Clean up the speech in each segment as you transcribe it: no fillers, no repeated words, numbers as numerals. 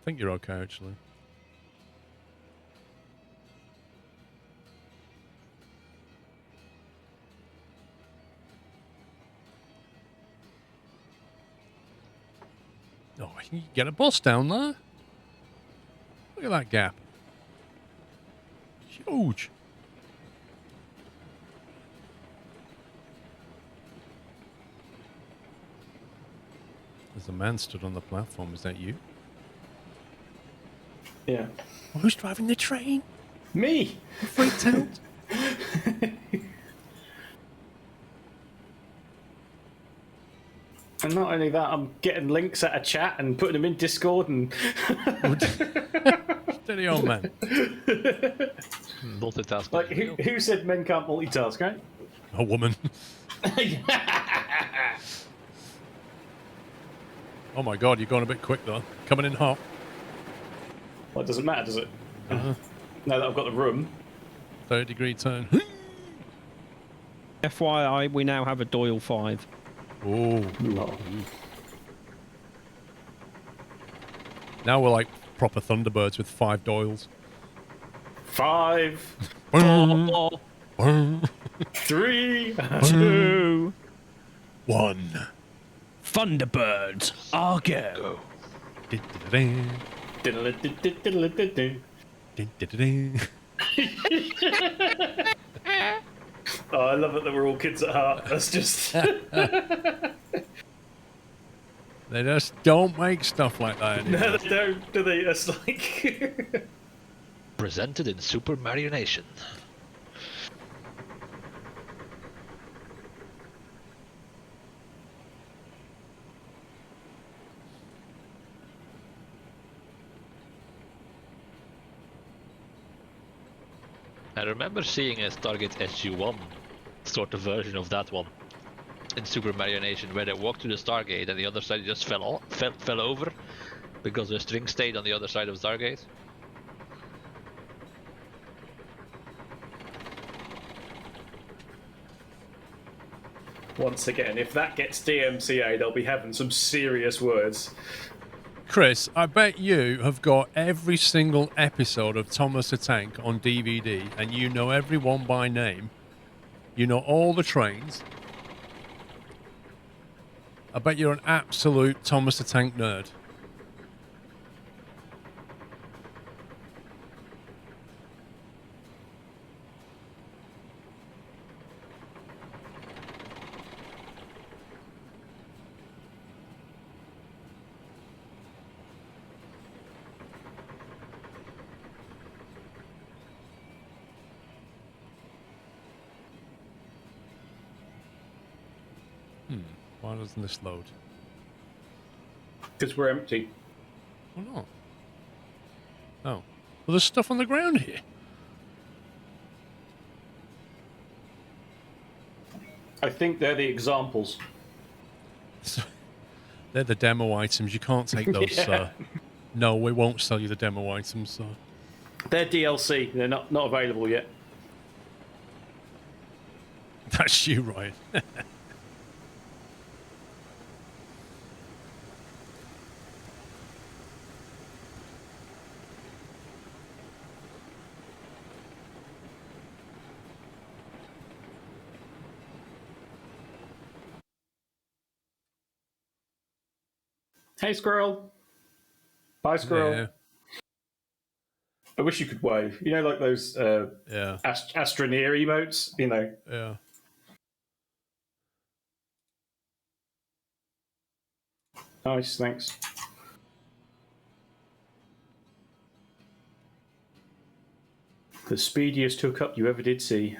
think you're okay, actually. Oh, you can get a bus down there. Look at that gap. Huge. There's a man stood on the platform. Is that you? Yeah. Oh, who's driving the train? Me! I'm freaked out. And not only that, I'm getting links out of chat and putting them in Discord and... Steady on, man. Multitasking. Like, who said men can't multitask, right? A woman. Oh my god, you're going a bit quick, though. Coming in hot. Well, it doesn't matter, does it? Now that I've got the room. 30-degree turn. FYI, we now have a Doyle 5. Oh. No. Now we're like proper Thunderbirds with 5 Doyles. 5, 4, 3, 2, 1. Thunderbirds, Argo. Oh, I love it that we're all kids at heart. That's just... They just don't make stuff like that anymore. No, they don't, do they? That's like... Presented in Super Mario Nation. I remember seeing a Stargate SG-1 sort of version of that one in Super Mario Nation, where they walked to the Stargate and the other side just fell over because the string stayed on the other side of the Stargate. Once again, if that gets DMCA, they'll be having some serious words. Chris, I bet you have got every single episode of Thomas the Tank on DVD, and you know everyone by name. You know all the trains. I bet you're an absolute Thomas the Tank nerd. Why doesn't this load? Because we're empty. Oh, no. Oh. Well, there's stuff on the ground here. I think they're the examples. They're the demo items. You can't take those, sir. No, we won't sell you the demo items, sir. They're DLC. They're not available yet. That's you, Ryan. Hey, Squirrel. Bye, Squirrel. Yeah. I wish you could wave. You know, like those Yeah. Astroneer emotes, you know. Yeah. Nice, thanks. The speediest hookup you ever did see.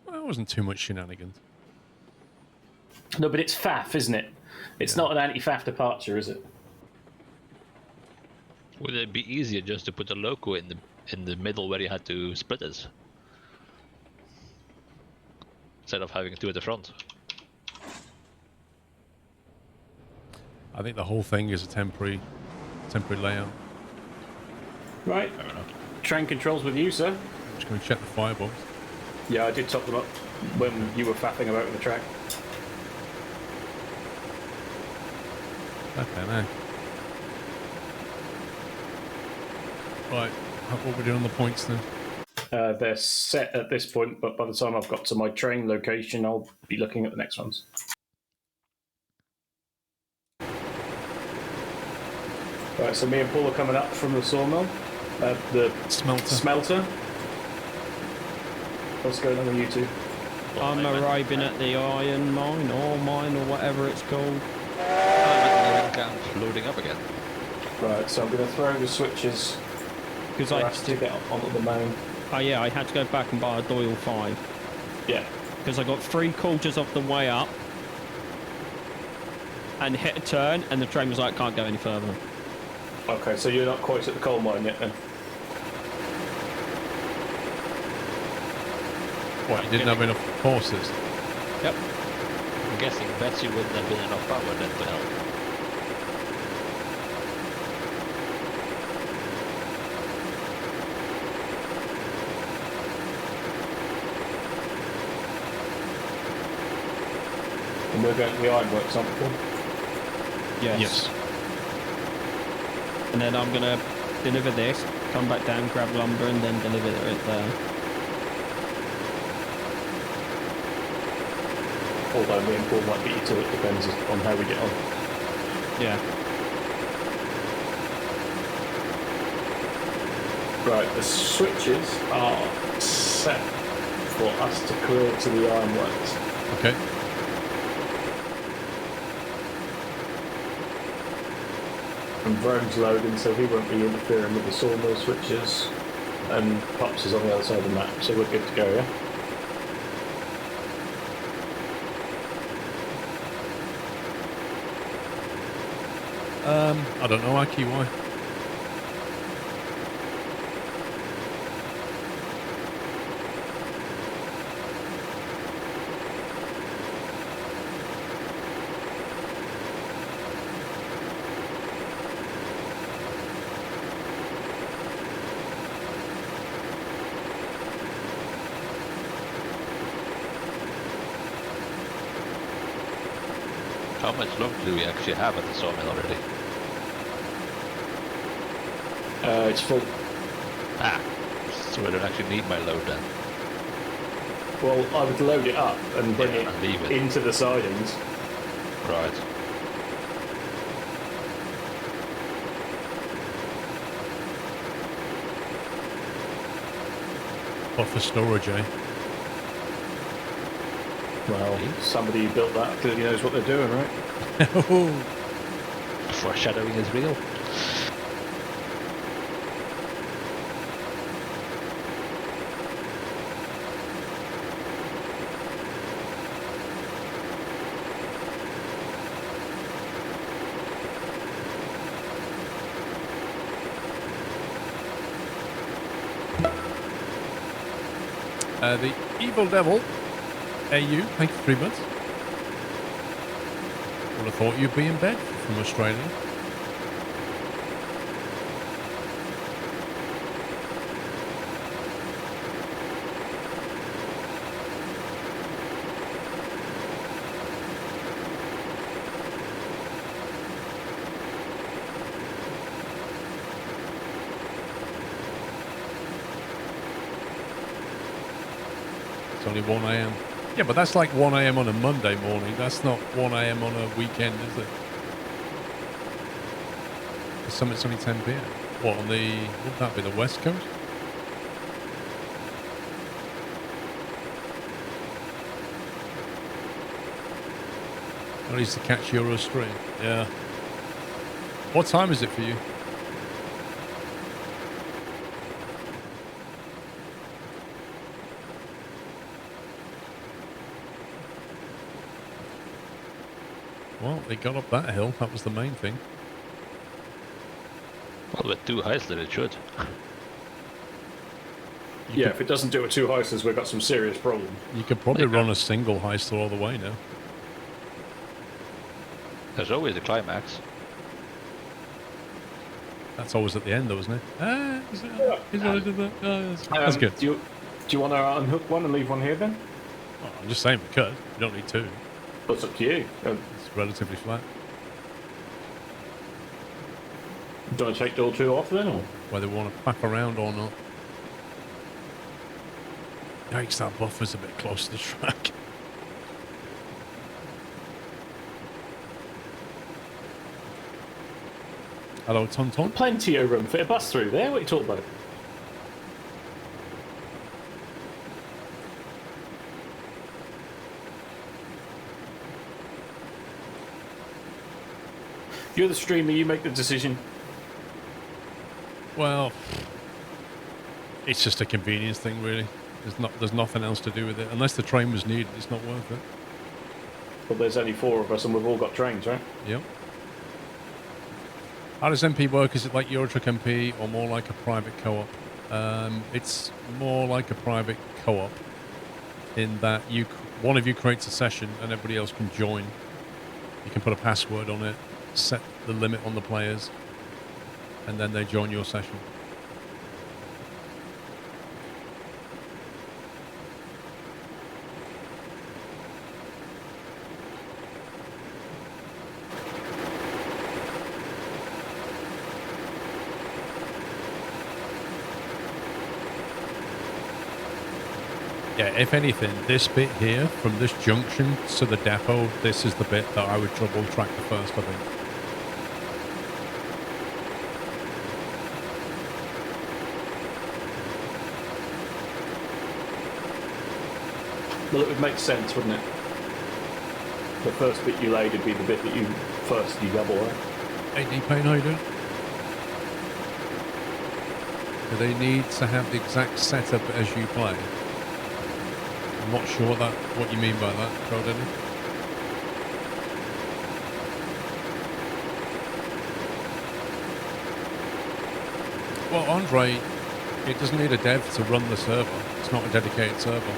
Well, it wasn't too much shenanigans. No, but it's faff, isn't it? It's not an anti-faff departure, is it? Would it be easier just to put a logo in the middle where you had to split it, instead of having two at the front? I think the whole thing is a temporary layout. Right. Train controls with you, sir. I'm just going to check the firebox. Yeah, I did top them up when you were faffing about with the track. Okay, now. Right. What we're doing on the points then? They're set at this point, but by the time I've got to my train location, I'll be looking at the next ones. Right, so me and Paul are coming up from the sawmill. The smelter. What's going on with you two? I'm arriving at the iron mine, or mine, or whatever it's called. Loading up again. Right, so I'm going to throw the switches Because for I us to get onto the main. Oh yeah, I had to go back and buy a Doyle 5. Yeah. Because I got 3/4 of the way up and hit a turn, and the train was like, can't go any further. Okay, so you're not quite at the coal mine yet then? What, you didn't have enough horses? Yep. I'm guessing Betsy wouldn't have been enough power then to help. And we're going to the ironworks, aren't we? Yes. And then I'm going to deliver this, come back down, grab lumber, and then deliver it there. Although me and Paul might beat you to it, depends on how we get on. Yeah. Right, the switches are set for us to clear to the ironworks. Okay. And Vrome's loading, so he won't be interfering with the sawmill switches. And Pops is on the other side of the map, so we're good to go, yeah? I don't know, Aki, why? How much lumber do we actually have at the sawmill already? It's full. Ah, so I don't actually need my load then. Well, I would load it up and bring Yeah, and leave it it. into the sidings. Right. What for storage, eh? Well, somebody who built that clearly knows what they're doing, right? Foreshadowing is real. The Evil Devil, AU, thank you for 3 months. Would have thought you'd be in bed from Australia. It's only 1 a.m. Yeah, but that's like 1 a.m. on a Monday morning. That's not 1 a.m. on a weekend, is it? The summit's only 10 p.m. What, on the... Would that be the West Coast? At least to catch Eurostream. Yeah. What time is it for you? Well, they got up that hill. That was the main thing. Well, with 2 heights, then it should. Yeah, if it doesn't do it 2 heists, we've got some serious problems. You could probably run a single heist all the way now. There's always the climax. That's always at the end, though, isn't it? Ah, is it? Is what I did that? Oh, that's good. Do you want to unhook one and leave one here then? Oh, I'm just saying we could. We don't need 2. That's up to you. It's relatively flat. Do you want to take door 2 off then, or? whether we want to back around or not. Yikes, that buffer's a bit close to the track. Hello, Tonton. Plenty of room. Fit a bus through there. What are you talking about? You're the streamer. You make the decision. Well, it's just a convenience thing, really. There's nothing else to do with it. Unless the train was needed, it's not worth it. Well, there's only 4 of us, and we've all got trains, right? Yep. How does MP work? Is it like Eurotruck MP or more like a private co-op? It's more like a private co-op in that one of you creates a session and everybody else can join. You can put a password on it, set the limit on the players, and then they join your session. Yeah, if anything, this bit here, from this junction to the depot, this is the bit that I would trouble track the first, I think. Well, it would make sense, wouldn't it? The first bit you laid would be the bit that you double, right? Hey, D-Pain, how you doing? Do they need to have the exact setup as you play? I'm not sure what you mean by that, Codeddy. Well, Andre, it doesn't need a dev to run the server. It's not a dedicated server.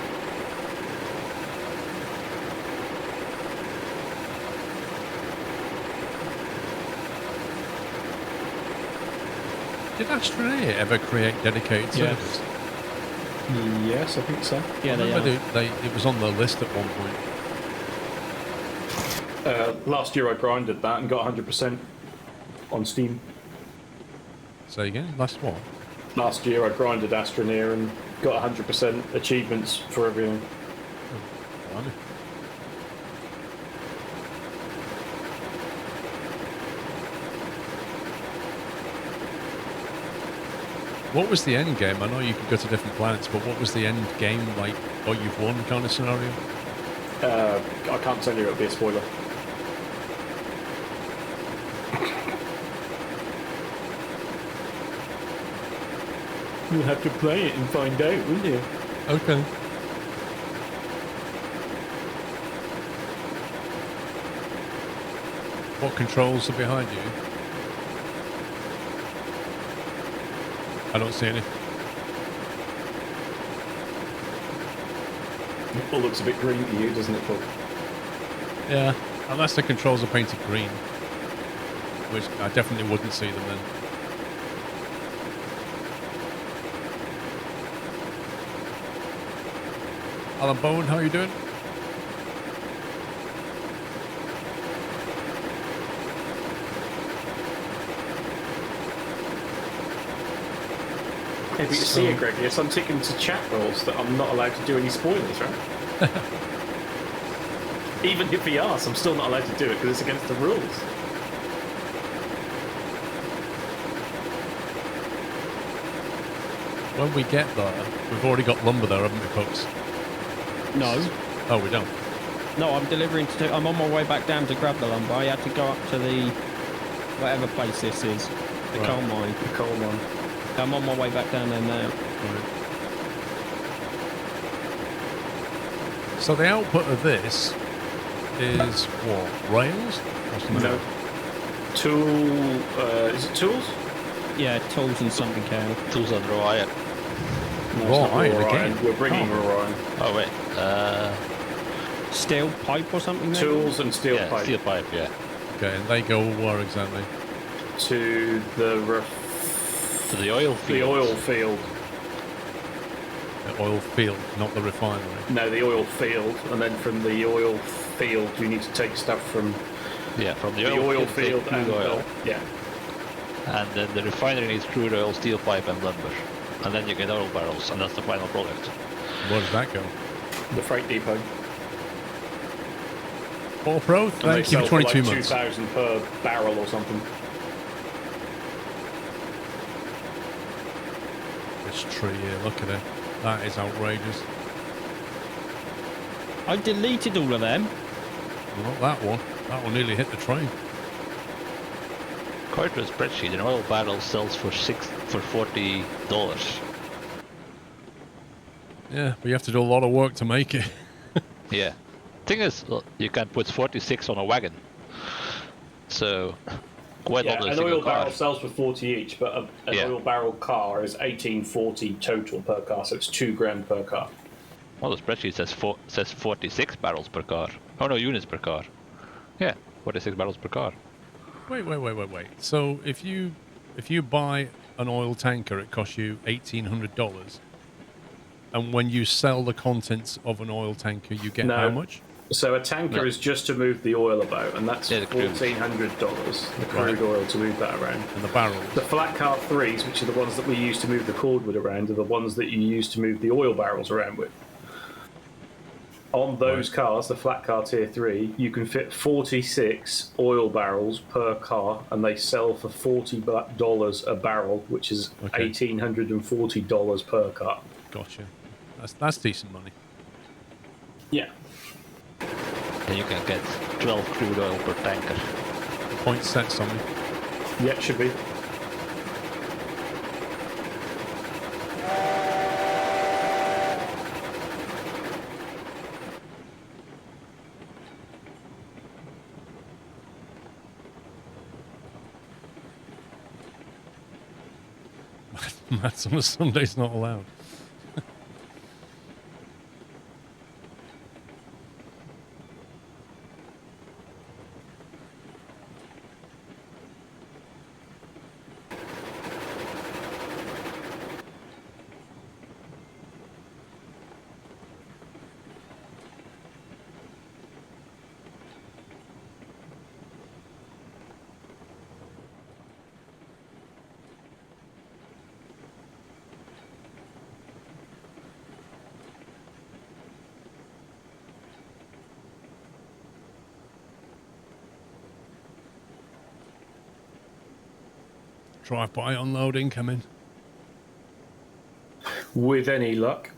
Did Astronaut ever create dedicated servers? Yes, I think so. Yeah, they are. It was on the list at one point. Last year I grinded that and got 100% on Steam. Say again? Last what? Last year I grinded Astroneer and got 100% achievements for everything. Blimey. What was the end game? I know you could go to different planets, but what was the end game like? Oh, you've won kind of scenario? I can't tell you, it'll be a spoiler. You'll have to play it and find out, won't you? Okay. What controls are behind you? I don't see any. It all looks a bit green to you, doesn't it, Paul? Yeah, unless the controls are painted green, which I definitely wouldn't see them then. Alan Bowen, how are you doing? Hey, but you see it, Greg, yes, I'm ticking to chat rules that I'm not allowed to do any spoilers, right? Even if he asks, I'm still not allowed to do it because it's against the rules. When we get there, we've already got lumber there, haven't we, folks? No. Oh, we don't. No, I'm delivering to... I'm on my way back down to grab the lumber. I had to go up to the... whatever place this is. The Right. coal mine. The coal one. I'm on my way back down there now. Right. So the output of this is what? Rails? Or something No. else? Is it tools? Yeah, tools and something else. Tools under wire. No, it's Raw not iron raw again. We're bringing Oh. raw iron. Oh wait. Steel pipe or something maybe? Tools and steel Yeah, pipe steel pipe. Yeah. Okay, and they go where exactly? to the To the oil the field. oil field. The oil field, not the refinery. No, the oil field, and then from the oil field, you need to take stuff from Yeah, from the the oil field, take field and crude oil. yeah. And then the refinery needs crude oil, steel pipe, and lumber. And then you get oil barrels, and that's the final product. Where does that go? The freight depot. Paul Pro, And they thank you sell for for 22 like months. 2,000 per barrel or something. This tree here, look at it. That is outrageous. I deleted all of them. Well, not that one. That one nearly hit the train. According to a spreadsheet, an oil barrel sells for $40. Yeah, but you have to do a lot of work to make it. Yeah. Thing is, you can put 46 on a wagon. So, quite a Yeah, lot of an single oil barrel car. sells for 40 each, but an Yeah. oil barrel car is 1840 total per car, so it's $2,000 per car. Well, the spreadsheet says 46 barrels per car. Oh no, units per car. Yeah, 46 barrels per car. Wait. So if you buy an oil tanker, it costs you $1,800, and when you sell the contents of an oil tanker, you get No. how much? So a tanker No. is just to move the oil about, and that's Yeah, the crude. $1,400, the crude Right. oil to move that around. And the barrels. The flat car 3s, which are the ones that we use to move the cordwood around, are the ones that you use to move the oil barrels around with. On those cars, the flat car tier 3, you can fit 46 oil barrels per car, and they sell for $40 a barrel, which is Okay. $1,840 per car. Gotcha. That's decent money. Yeah. And you can get 12 crude oil per tanker. Point set something. Yeah, it should be. Maths on a Sunday's not allowed. Drive-by unload incoming. With any luck.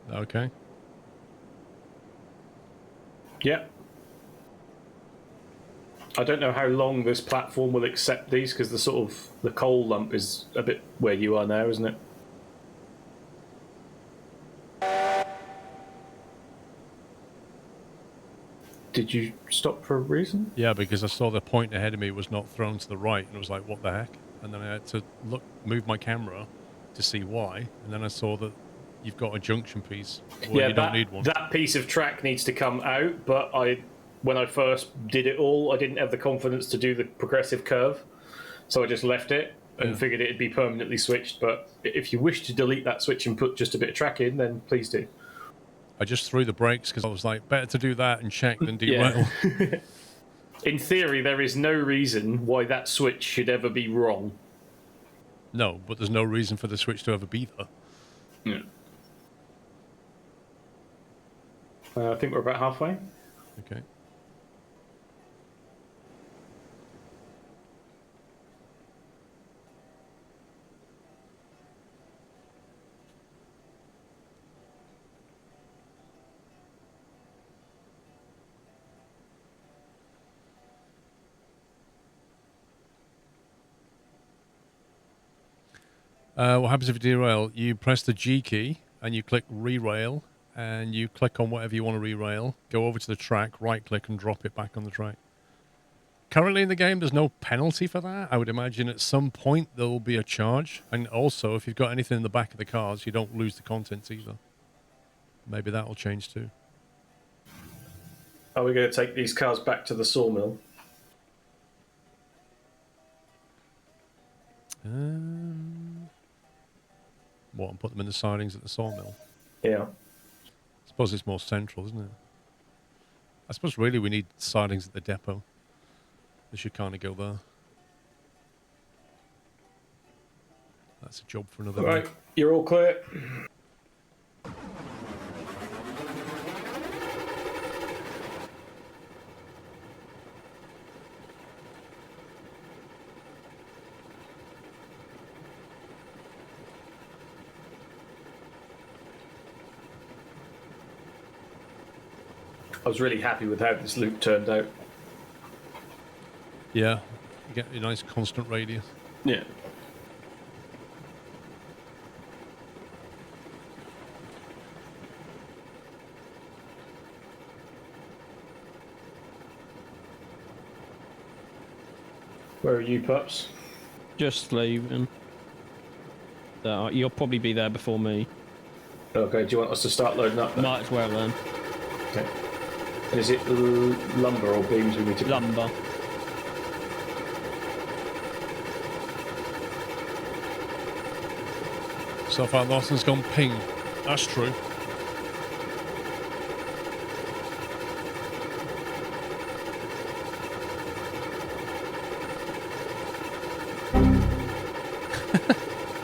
Okay. Yeah. I don't know how long this platform will accept these, because the coal lump is a bit where you are now, isn't it? Did you stop for a reason? Yeah, because I saw the point ahead of me was not thrown to the right, and I was like, what the heck? And then I had to move my camera to see why, and then I saw that you've got a junction piece where you don't need one. That piece of track needs to come out, but when I first did it all, I didn't have the confidence to do the progressive curve, so I just left it and figured it'd be permanently switched. But if you wish to delete that switch and put just a bit of track in, then please do. I just threw the brakes because I was like, better to do that and check than derail. Yeah. In theory, there is no reason why that switch should ever be wrong. No, but there's no reason for the switch to ever be there. Yeah. I think we're about halfway. Okay. What happens if you derail? You press the G key and you click re-rail, and you click on whatever you want to re-rail, go over to the track, right click and drop it back on the track. Currently in the game, there's no penalty for that. I would imagine at some point there will be a charge. And also, if you've got anything in the back of the cars, you don't lose the contents either. Maybe that'll change too. Are we going to take these cars back to the sawmill? What, and put them in the sidings at the sawmill? Yeah. I suppose it's more central, isn't it? I suppose really we need sidings at the depot. They should kind of go there. That's a job for another Right, day. you're all clear. I was really happy with how this loop turned out. Yeah, you get a nice constant radius. Yeah. Where are you, pups? Just leaving. You'll probably be there before me. Okay, do you want us to start loading up then? Might as well then. Okay. And is it lumber or beams we need to... Lumber. So far, Lawson's gone ping. That's true.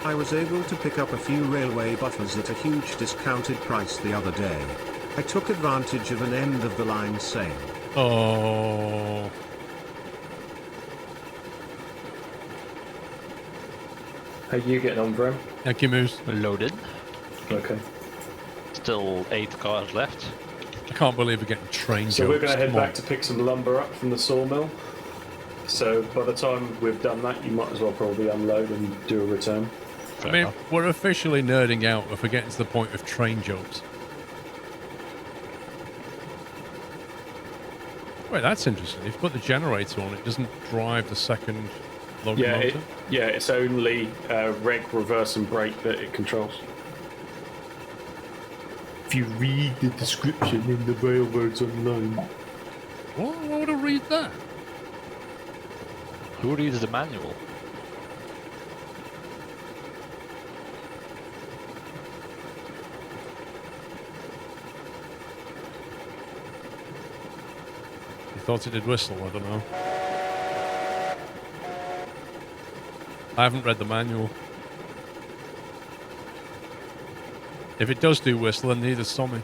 I was able to pick up a few railway buffers at a huge discounted price the other day. I took advantage of an end-of-the-line sale. Oh. How you getting on, Bram? Thank you, Moose. Loaded. Okay. Still 8 cars left. I can't believe we're getting train So we're going to head Come on. back to pick some lumber up from the sawmill. So by the time we've done that, you might as well probably unload and do a return. I mean, we're officially nerding out if we're getting to the point of train jobs. Wait, that's interesting. If you put the generator on, it doesn't drive the second locomotive? It's only reg, reverse and brake that it controls. If you read the description in the railroads online. What? Why would I read that? Who reads the manual? You thought it did whistle? I don't know. I haven't read the manual. If it does do whistle, then neither saw me.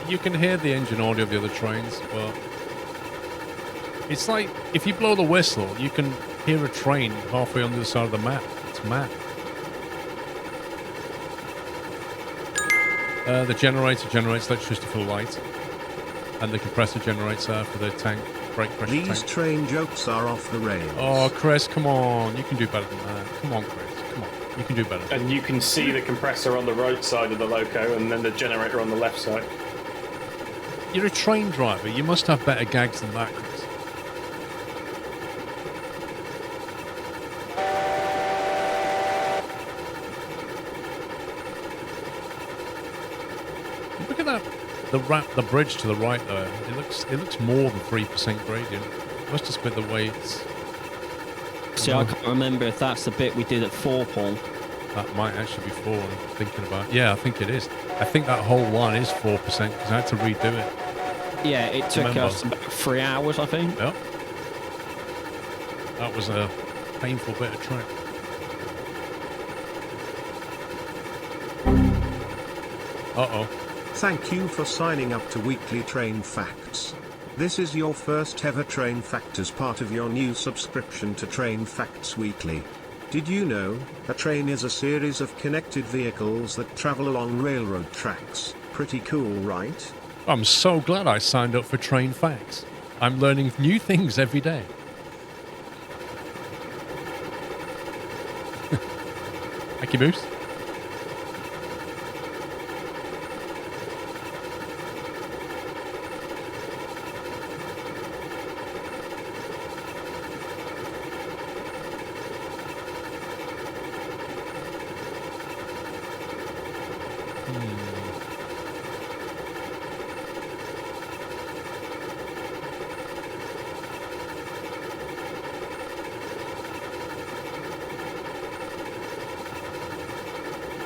You can hear the engine audio of the other trains, but it's like if you blow the whistle, you can hear a train halfway on the other side of the map. It's mad. The generator generates electricity for the light, and the compressor generates air for the tank, brake pressure These tank. train jokes are off the rails. Oh, Chris, come on. You can do better than that. Come on, Chris. Come on. You can do better. And you can see the compressor on the right side of the loco and then the generator on the left side. You're a train driver. You must have better gags than that, Chris. Look at that. The bridge to the right there. It looks more than 3% gradient. It must just be the way it's... See, I can't remember if that's the bit we did at 4 Paul. That might actually be 4. I'm thinking about. Yeah, I think it is. I think that whole line is 4% because I had to redo it. Yeah, it took Remember. us about 3 hours, I think. Yep. That was a painful bit of track. Uh-oh. Thank you for signing up to Weekly Train Facts. This is your first ever Train Fact as part of your new subscription to Train Facts Weekly. Did you know, a train is a series of connected vehicles that travel along railroad tracks? Pretty cool, right? I'm so glad I signed up for Train Facts. I'm learning new things every day. Thank you, Boost.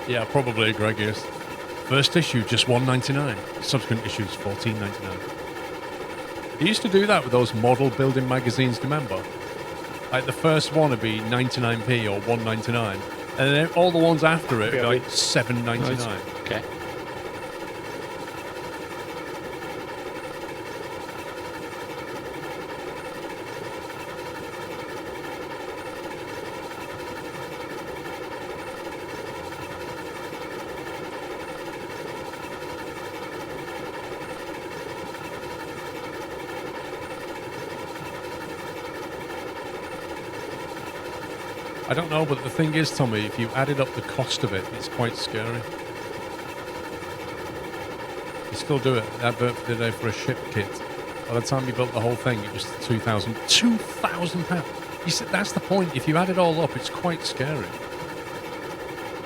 Yeah, probably, Greg, yes. First issue, just $1.99. Subsequent issues, $14.99. They used to do that with those model building magazines, do you remember? Like the first one would be 99p or $1.99, and then all the ones after it would be like $7.99. Okay. I don't know, but the thing is, Tommy, if you added up the cost of it, it's quite scary. You still do it. Advert for the day for a ship kit. By the time you built the whole thing, it was £2,000. £2,000. You said that's the point. If you add it all up, it's quite scary.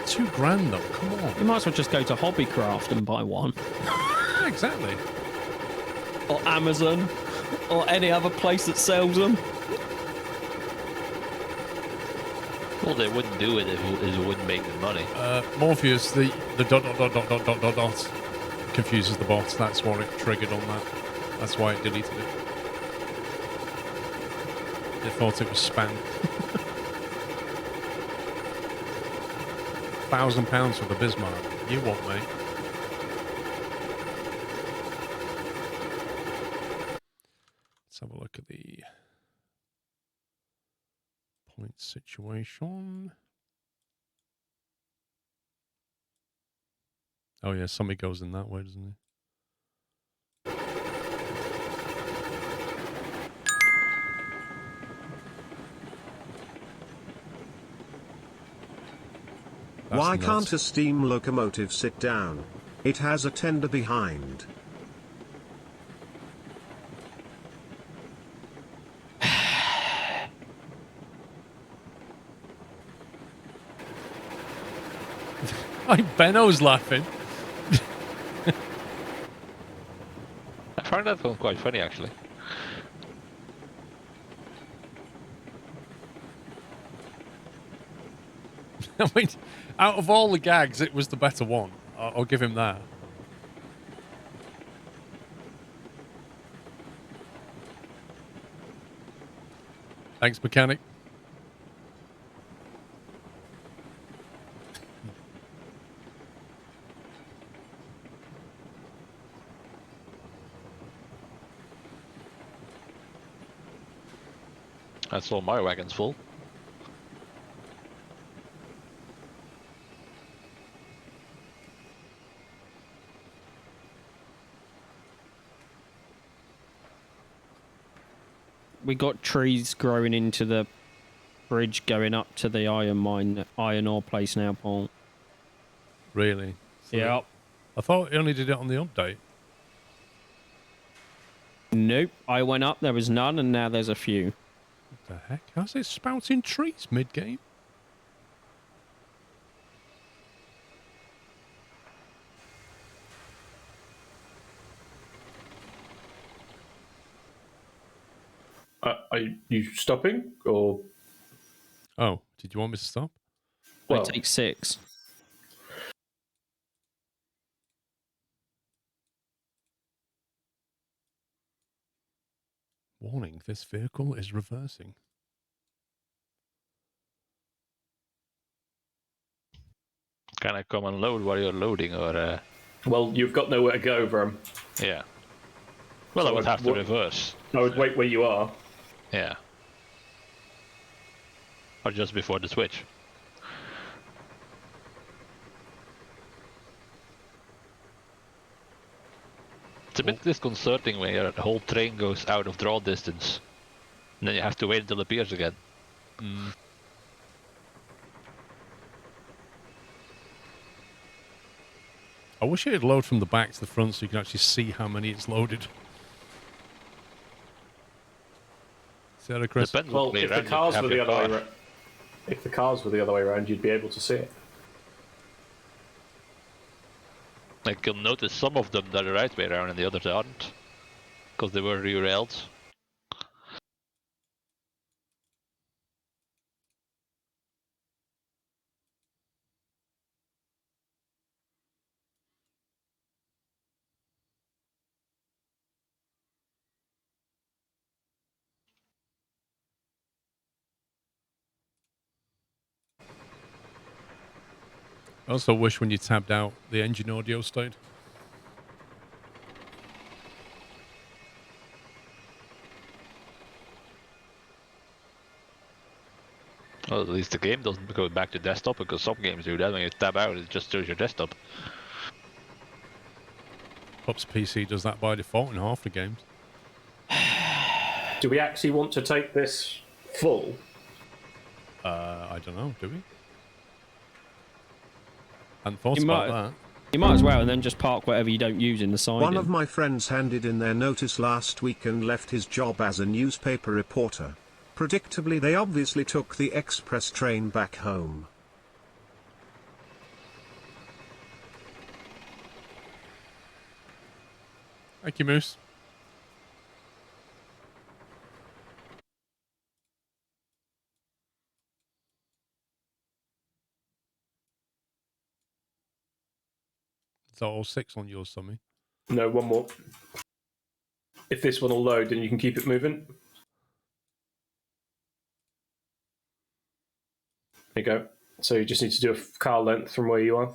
£2,000 though. Come on. You might as well just go to Hobbycraft and buy one. Yeah, exactly. Or Amazon. Or any other place that sells them. Well, they wouldn't do it if it wouldn't make them money. Morpheus, the ... confuses the bot. That's what it triggered on that. That's why it deleted it. It thought it was spam. £1,000 for the Bismarck. You what, mate? Let's have a look at the point situation. Oh yeah, somebody goes in that way, doesn't he? Why can't a steam locomotive sit down? It has a tender behind. Benno's laughing. I found that one quite funny, actually. I mean, out of all the gags, it was the better one. I'll give him that. Thanks, mechanic. That's all my wagon's full. We got trees growing into the bridge going up to the iron ore place now, Paul. Really? So Yeah. I thought he only did it on the update. Nope. I went up, there was none, and now there's a few. What the heck? How's it spouting trees mid-game? Are you stopping or? Oh, did you want me to stop? I take 6. Warning, this vehicle is reversing. Can I come and load while you're loading, or? Well, you've got nowhere to go, Bram. Yeah. Well, So I would have to reverse. I would wait where you are. Yeah. Or just before the switch. It's a bit disconcerting when the whole train goes out of draw distance. And then you have to wait until it appears again. I wish it'd load from the back to the front so you can actually see how many it's loaded. See that, Chris? Depends Well, what way if the around you cars have were the your other way car. around, if the cars were the other way around, you'd be able to see it. Like, you'll notice some of them that are the right way around and the others aren't. Because they were derailed. I also wish when you tabbed out, the engine audio stayed. Well, at least the game doesn't go back to desktop, because some games do that. When you tab out, it just shows your desktop. Pups PC does that by default in half the games. Do we actually want to take this full? I don't know, do we? Hadn't thought about that. You might as well, and then just park whatever you don't use in the siding. One of my friends handed in their notice last week and left his job as a newspaper reporter. Predictably, they obviously took the express train back home. Thank you, Moose. Is that all 6 on yours, Sammy? No, one more. If this one will load, then you can keep it moving. There you go. So you just need to do a car length from where you are.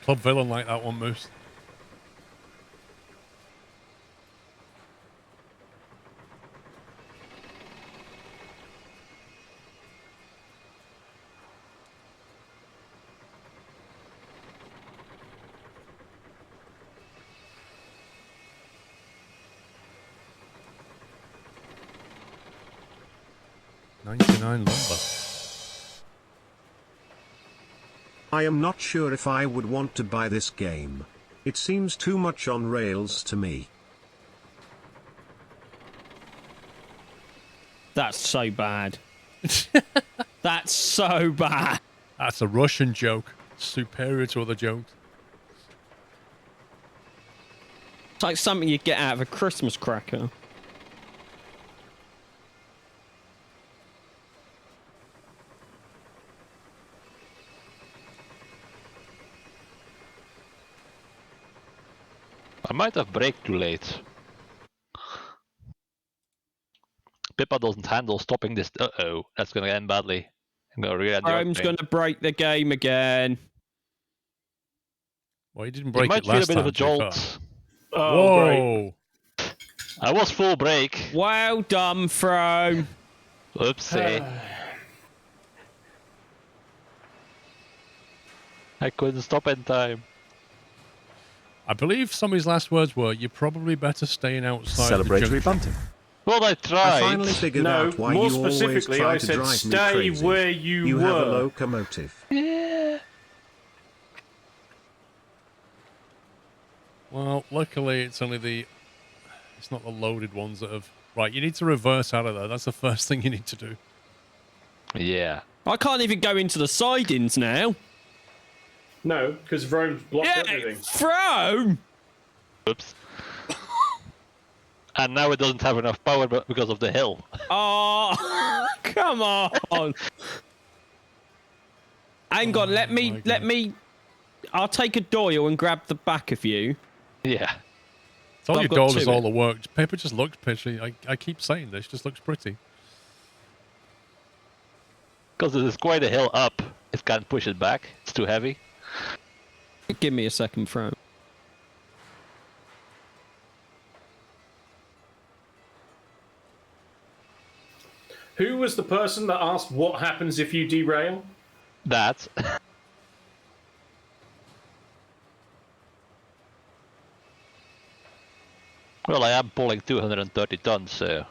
Club villain like that one, Moose. $99 lumber. I am not sure if I would want to buy this game. It seems too much on rails to me. That's so bad. That's so bad. That's a Russian joke. Superior to other jokes. It's like something you'd get out of a Christmas cracker. I might have braked too late. Pippa doesn't handle stopping this. Uh-oh, that's gonna end badly. I'm gonna rear-end the Chrome's octane. going to break the game again. Well, you didn't You break might it feel a last bit time, of a to be fair. jolt. Oh, great. Whoa! I was full brake. Well done, Throne. Oopsie. I couldn't stop in time. I believe somebody's last words were, "You're probably better staying outside the Celebratory junction." banter. Well, I I tried. finally figured No, out why more you always specifically, try I to said drive me stay crazy. where you have a were. locomotive. Yeah. Well, luckily it's only it's not the loaded ones that have... Right, you need to reverse out of there. That's the first thing you need to do. Yeah. I can't even go into the sidings now. No, because Vrone's blocked everything. Throne! Oops. And now it doesn't have enough power because of the hill. Oh, come on. Hang on, let me... I'll take a Doyle and grab the back of you. Yeah. It's all I've your got doll two does all in. the work. Paper just looks pretty. I keep saying this. Just looks pretty. Because it is quite a hill up. It can't push it back. It's too heavy. Give me a second, Throne. Who was the person that asked what happens if you derail? That. Well, I am pulling 230 tons, so...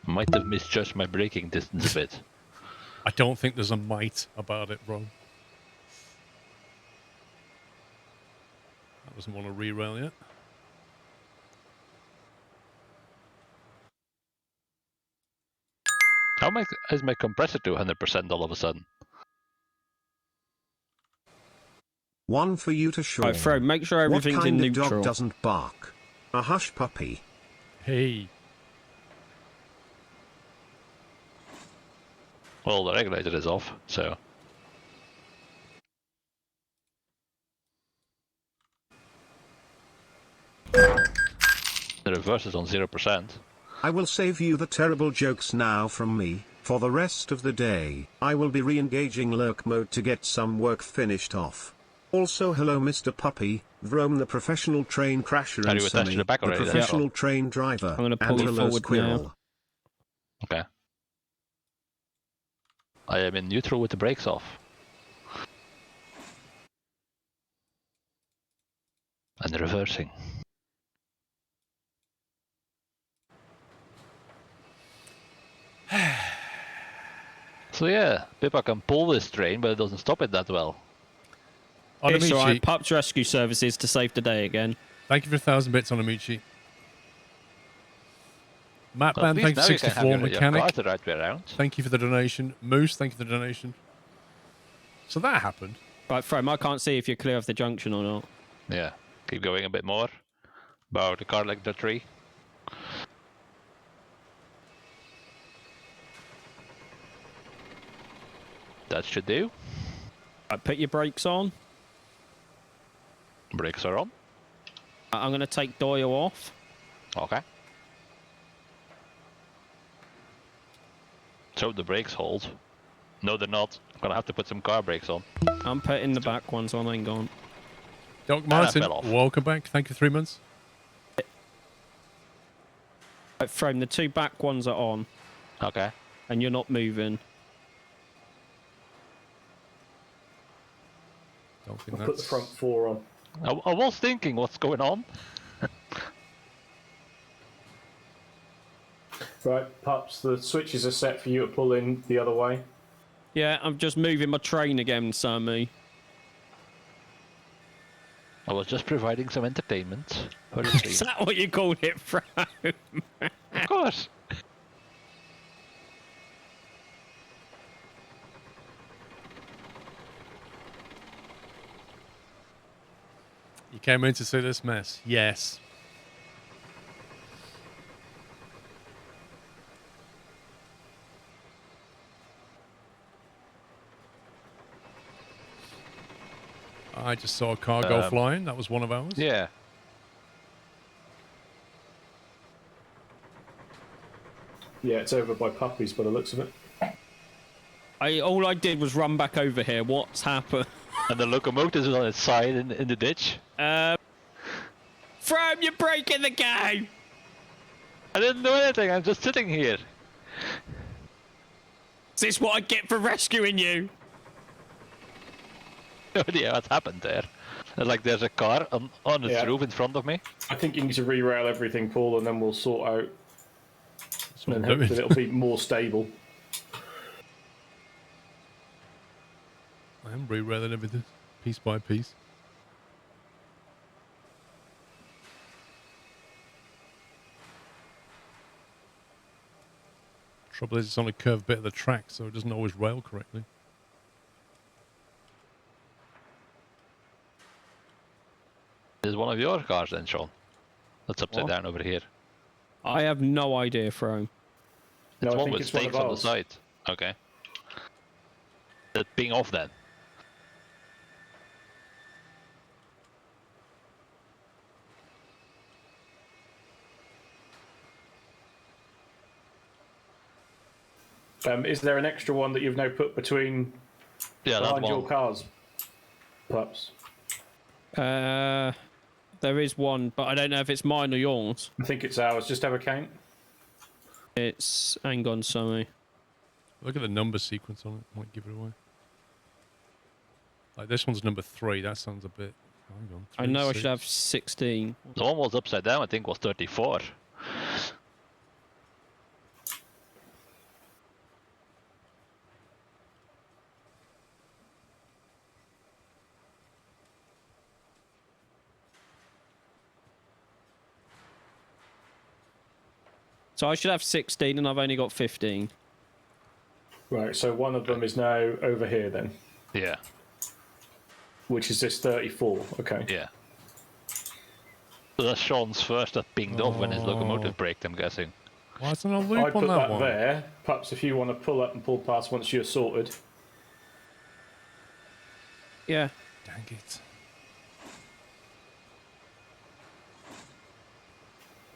Might have misjudged my braking distance a bit. I don't think there's a might about it, bro. That doesn't want to re-rail yet. How is my compressor to 100% all of a sudden? One for you to Sean. Right, Fro, make sure What everything's in kind of neutral. dog doesn't bark? A hush puppy. Hey. Well, the regulator is off, so... The reverse is on 0%. I will save you the terrible jokes now from me. For the rest of the day, I will be re-engaging lurk mode to get some work finished off. Also hello Mr. Puppy, Vrome the professional train crasher Are and you attached to Sunny, the back already, the then? professional train driver, I'm gonna pull and you hello forward Squirrel. now. Okay. I am in neutral with the brakes off. And reversing. So yeah, Pippa can pull this train, but it doesn't stop it that well. It's alright, Onamichi, Pups Rescue Services to save the day again. thank you for 1,000 bits, Onamichi. Matt Well, at Band, least thank you now for you can have 64. your Mechanic, cars the right way around. thank you for the donation. Moose, thank you for the donation. So that happened. Right, Fro, I can't see if you're clear of the junction or not. Yeah, keep going a bit more. Bow the car like the tree. That should do. Right, put your brakes on. Brakes are on. I'm going to take Doyle off. Okay. So the brakes hold. No, they're not. I'm gonna have to put some car brakes on. I'm putting the back ones on, ain't gone. Doc Martin, fell off. welcome back. Thank you for 3 months. Right, Frame, the two back ones are on, Okay. and you're not moving. Don't think I'll put the that's... front four on. I was thinking, what's going on? Right, Pups, the switches are set for you to pull in the other way. Yeah, I'm just moving my train again, Sammy. I was just providing some entertainment for the Is stream. that what you called it, Frame? Of course. You came in to see this mess. Yes. I just saw a car go flying. That was one of ours. Yeah. Yeah, it's over by Puppies by the looks of it. All I did was run back over here. What's happened? And the locomotive is on its side in the ditch. Frame, you're breaking the game! I didn't do anything, I'm just sitting here. Is this what I get for rescuing you? No idea what happened there. There's a car on its Yeah. roof in front of me. I think you need to re-rail everything, Paul, and then we'll sort out. That's what And I'm doing. hopefully it'll be more stable. I am re-railing everything piece by piece. Trouble is, it's on a curved bit of the track, so it doesn't always rail correctly. This is one of your cars then, Sean. That's upside What? down over here. I have no idea, Frame. No, It's I one think with it's one stakes of on the ours. side. Okay. That being off then. Is there an extra one that you've now put between Yeah, that behind your one. cars? Pups. There is one, but I don't know if it's mine or yours. I think it's ours. Just have a count. It's hang on, sorry. Look at the number sequence on it. Might give it away. Like this one's number 3. That sounds a bit. Hang on. I 3, know 6. I should have 16. The one was upside down, I think, was 34. So I should have 16 and I've only got 15. Right, so one of them is now over here then, Yeah, which is this 34. Okay. yeah. So that's Sean's first that pinged off when his locomotive braked, I'm guessing. Why isn't there a I loop put on that that one? there. Pups, if you want to pull up and pull past once you're sorted. Yeah. Dang it.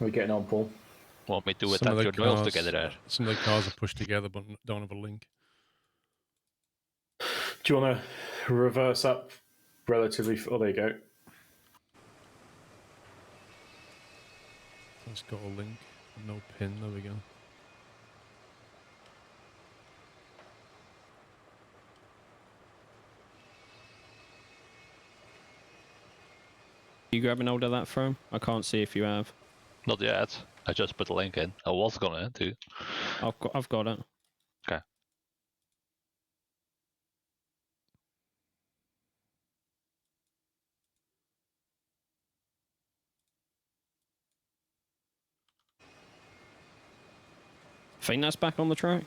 We're getting on, Paul. Want me to Some of attach the your nails cars- together there? Some of the cars are pushed together but don't have a link. Do you want to reverse up relatively? Oh, there you go. It's got a link. No pin. There we go. You grabbing hold of that from? I can't see if you have. Not yet. I just put the link in. I was gonna too. I've got it. Okay. I think that's back on the track.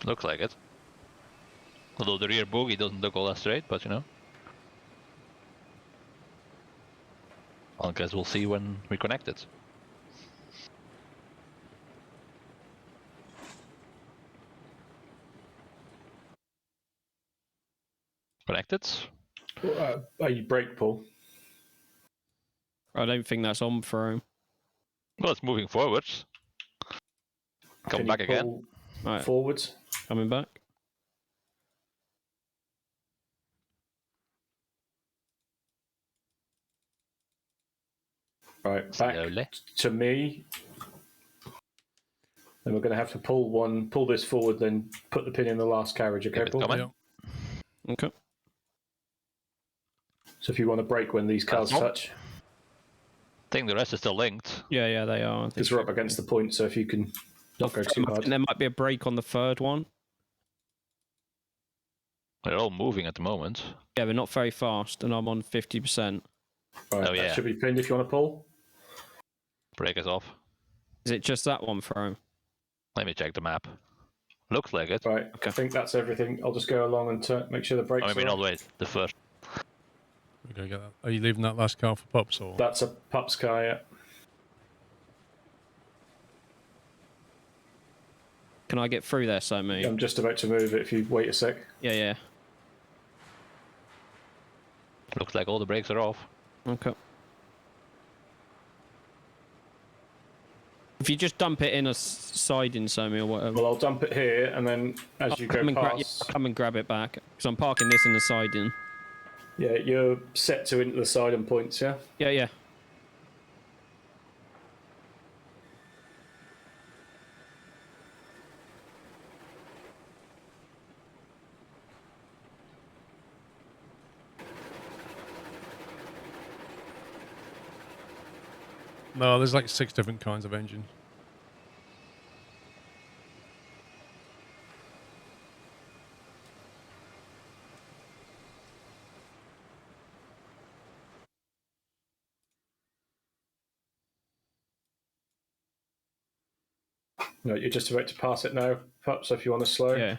Looks like it. Although the rear bogie doesn't look all that straight, but you know. I guess we'll see when we connect it. Connected? Are you brake, Paul? I don't think that's on for him. Well, it's moving forwards. Come Can back you again. pull Right, forwards? coming back. Right, back Slowly. to me. Then we're going to have to pull this forward, then put the pin in the last carriage. Okay, If it's Paul? coming. Yeah. Okay. So if you want to brake when these cars That's on. touch, I think the rest is still linked. Yeah, they are. because we're up against the point, so if you can not go too I hard. think there might be a break on the third one. They're all moving at the moment. Yeah, but not very fast, and I'm on 50%. Right, Oh, yeah. that should be pinned if you want to pull. Brake is off. Is it just that one for him? Let me check the map. Looks like it. Right, I think that's everything. I'll just go along and make sure the brakes I mean, are not on. wait. The first. We're gonna get that. Are you leaving that last car for pups or? That's a Pups car, yeah. Can I get through there, so me? I'm just about to move it if you wait a sec. Yeah. Looks like all the brakes are off. Okay. If you just dump it in a siding, so me or whatever. Well, I'll dump it here, and then as you go come past... come and grab it back, because I'm parking this in the siding. Yeah, you're set to into the siding points, yeah? Yeah. No, there's like 6 different kinds of engine. No, you're just about to pass it now, Pups, so if you want to slow. Yeah.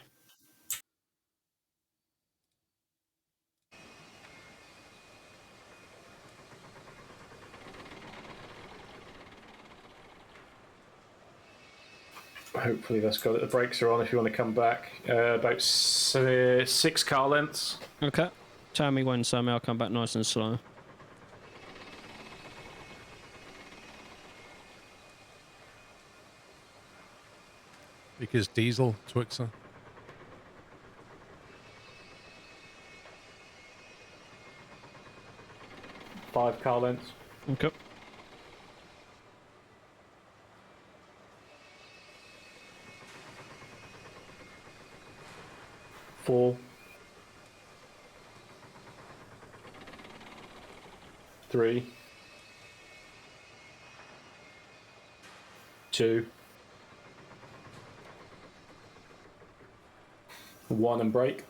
Hopefully that's got it. The brakes are on if you want to come back. About 6 car lengths. Okay. Tell me when, so I'll come back nice and slow. Because diesel, Twixer. 5 car lengths. Okay. Four. 3. 2. 1 and brake.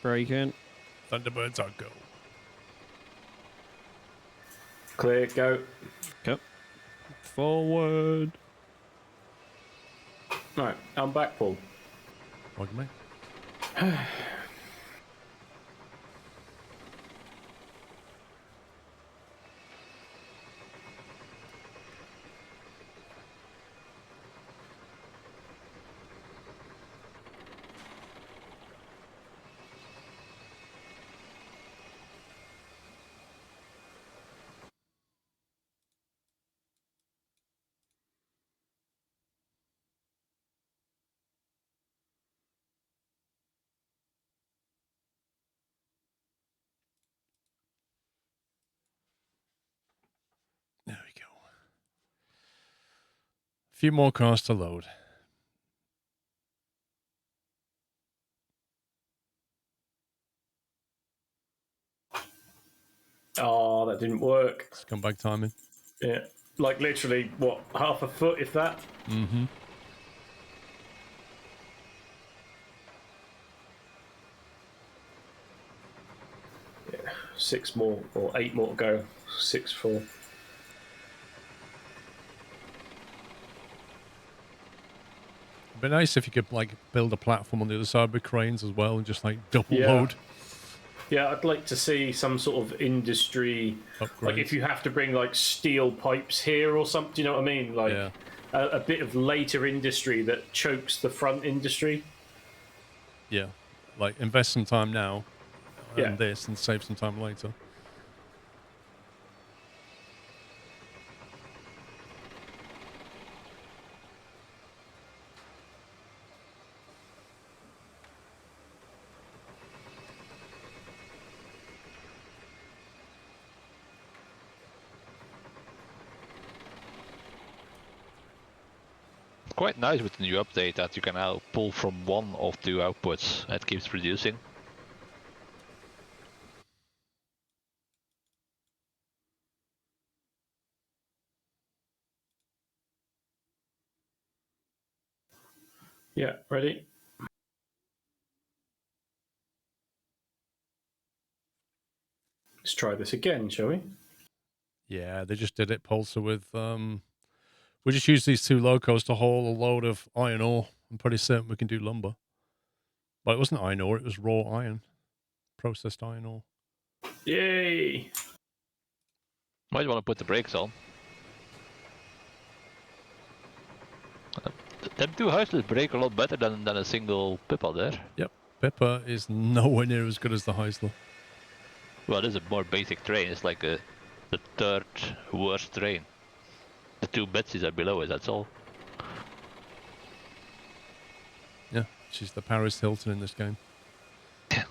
Braking. Thunderbirds are go. Clear, go. Okay. Forward. Right, I'm back, Paul. Pardon me. There we go. A few more cars to load. Oh, that didn't work. Scumbag timing. Yeah. Like literally, what, half a foot, if that? Mm-hmm. Yeah. 6 more, or 8 more to go. 6, 4. It'd be nice if you could like build a platform on the other side with cranes as well and just like double Yeah. load Yeah, I'd like to see some sort of industry, upgrades. like if you have to bring like steel pipes here or something, do you know what I mean? Like Yeah. a bit of later industry that chokes the front industry. Yeah. Like invest some time now Yeah. and this and save some time later. Quite nice with the new update that you can now pull from one of 2 outputs. It keeps producing. Yeah, ready? Let's try this again, shall we? Yeah, they just did it, Pulsar, with we just use these 2 locos to haul a load of iron ore. I'm pretty certain we can do lumber. But it wasn't iron ore, it was raw iron. Processed iron ore. Yay! Might want to put the brakes on. Them 2 houses brake a lot better than a single Pippa there. Yep. Pippa is nowhere near as good as the Heisler. Well, it is a more basic train. It's like the 3rd worst train. The 2 Betsies are below it, that's all. Yeah, she's the Paris Hilton in this game. I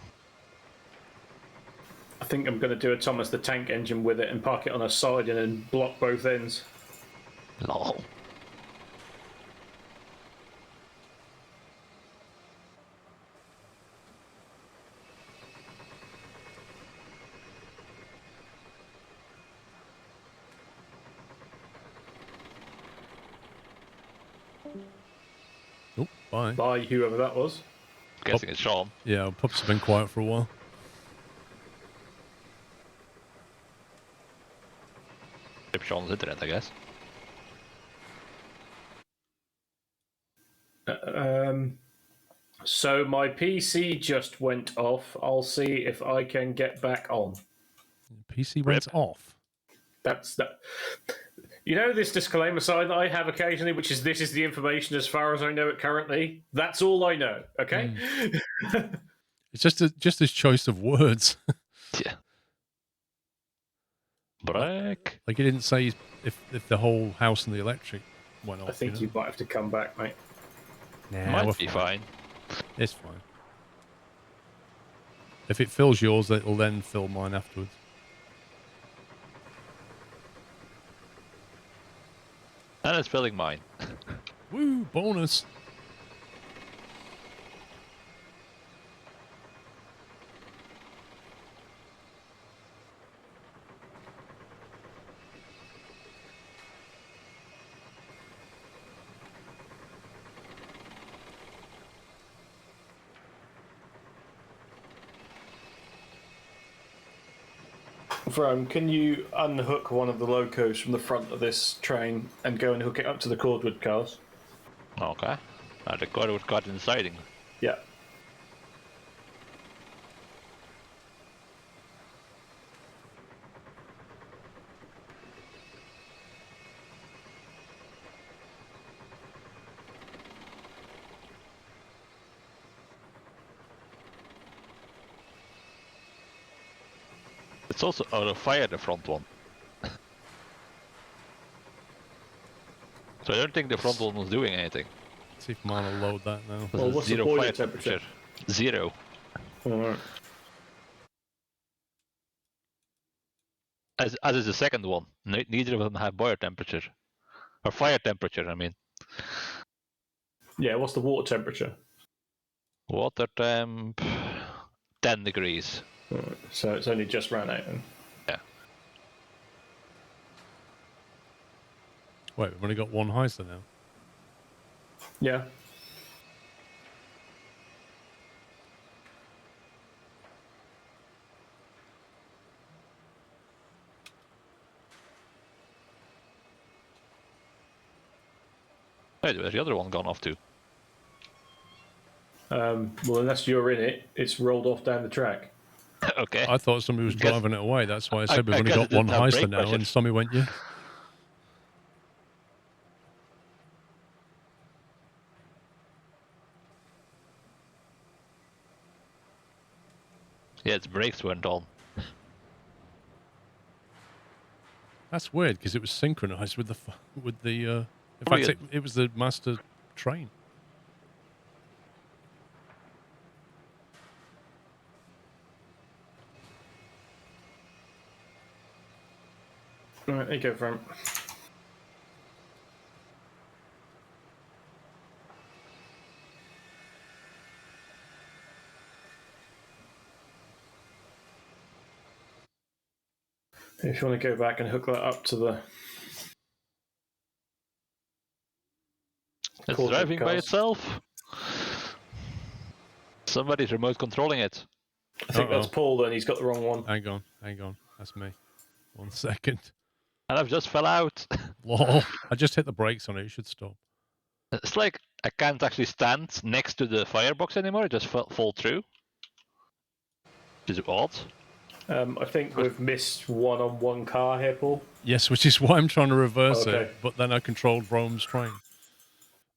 think I'm going to do a Thomas the Tank Engine with it and park it on a side and then block both ends. Lol. Oh, bye. By whoever that was. Guessing it's Sean. Yeah, pups have been quiet for a while. Rip Sean's internet, I guess. So my PC just went off. I'll see if I can get back on. PC went off. That's that. You know this disclaimer sign that I have occasionally, which is this is the information as far as I know it currently. That's all I know. Okay. It's just his choice of words. Yeah. Break. Like he didn't say if the whole house and the electric went off. I think you might have to come back, mate. Nah, Might be fine. It's fine. If it fills yours, it'll then fill mine afterwards. And it's filling mine. Woo, bonus. Vroom, can you unhook one of the locos from the front of this train and go and hook it up to the cordwood cars? Okay. The car would cut in the siding. Yeah. It's also out of fire, the front one. So I don't think the front one was doing anything. Let's see if mine will load that now. Well, what's the Zero boiler fire temperature? Zero. Alright. As is the second one. Neither of them have boiler temperature. Or fire temperature, I mean. Yeah, what's the water temperature? Water temp... 10 degrees. Alright, so it's only just ran out then. Yeah. Wait, we've only got one heister now. Yeah. Wait, where's the other one gone off to? Well, unless you're in it, it's rolled off down the track. Okay. I thought somebody was Guess- driving it away. That's why I said we've I only guess got it one didn't have heister brake now, pressure. and somebody went, yeah. Yeah, its brakes weren't on. That's weird because it was synchronized with the in Probably fact, it was the master train. Alright, there you go, Vroom. If you want to go back and hook that up to the... It's Cordwood driving by cars. itself. Somebody's remote controlling it. I think that's Uh-oh. Paul, then he's got the wrong one. Hang on. That's me. 1 second. And I've just fell out. Lol. I just hit the brakes on it. It should stop. It's like I can't actually stand next to the firebox anymore. It just fall through. Which is odd. I think we've missed one on one car here, Paul. Yes, which is why I'm trying to reverse Okay. it. But then I controlled Rome's train.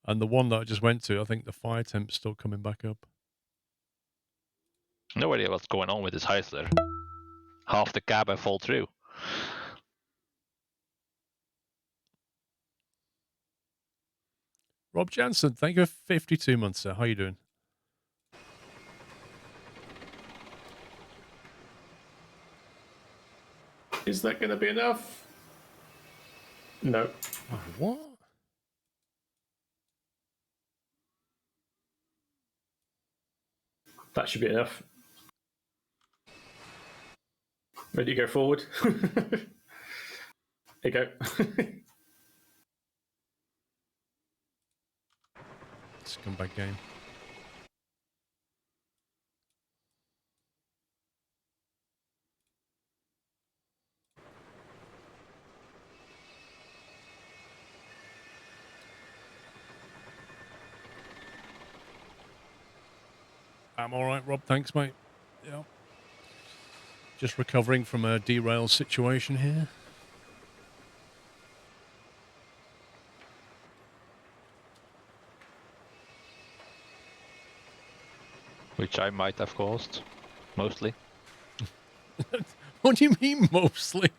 And the one that I just went to, I think the fire temp's still coming back up. No idea what's going on with this Heisler. Half the cab I fall through. Rob Jansen, thank you for 52 months, sir. How you doing? Is that going to be enough? No. Oh, what? That should be enough. Ready to go forward? There you go. Scumbag game. I'm all right, Rob. Thanks, mate. Yeah. Just recovering from a derail situation here. Which I might have caused. Mostly. What do you mean, mostly?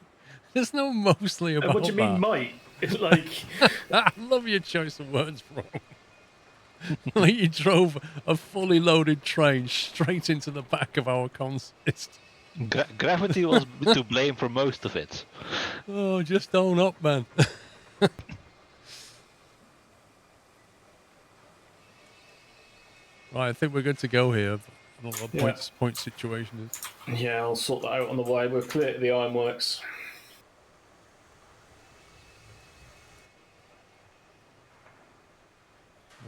There's no mostly about that. What do you mean, might? It's like... I love your choice of words, bro. Like you drove a fully loaded train straight into the back of our consist. Gravity was to blame for most of it. Oh, just own up, man. Right, I think we're good to go here. I don't know what Yeah. point situation is. Yeah, I'll sort that out on the way. We're clear to the ironworks.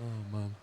Oh man.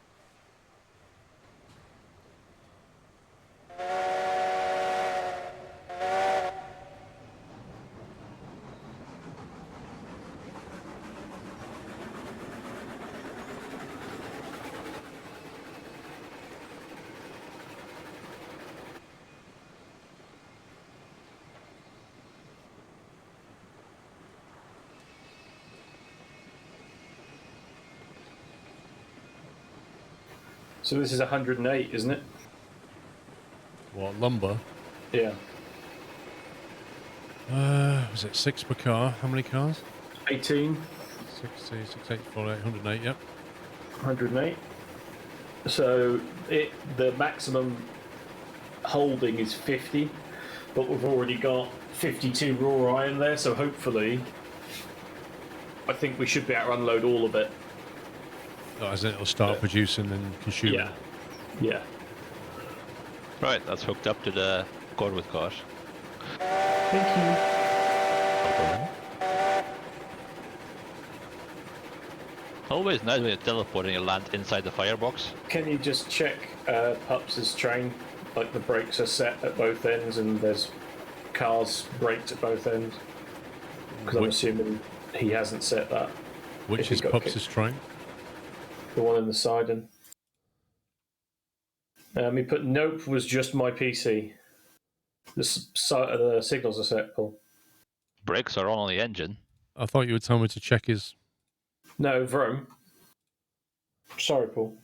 So this is 108, isn't it? What, lumber? Yeah. Was it 6 per car? How many cars? 18, 60, 684, 808, yep. 108. So the maximum holding is 50, but we've already got 52 raw iron there, so hopefully I think we should be able to unload all of it. Oh, as in it'll start producing and consuming. Yeah. Yeah. Right, that's hooked up to the Corvette cars. Thank you. Always nice when you teleport and you land inside the firebox. Can you just check Pups' train? Like the brakes are set at both ends and there's cars braked at both ends? Because I'm assuming he hasn't set that. Which is Pups' train? The one in the siding. He put nope was just my PC. The signals are set, Paul. Brakes are on the engine. I thought you were telling me to check his... No, Vrome. Sorry, Paul.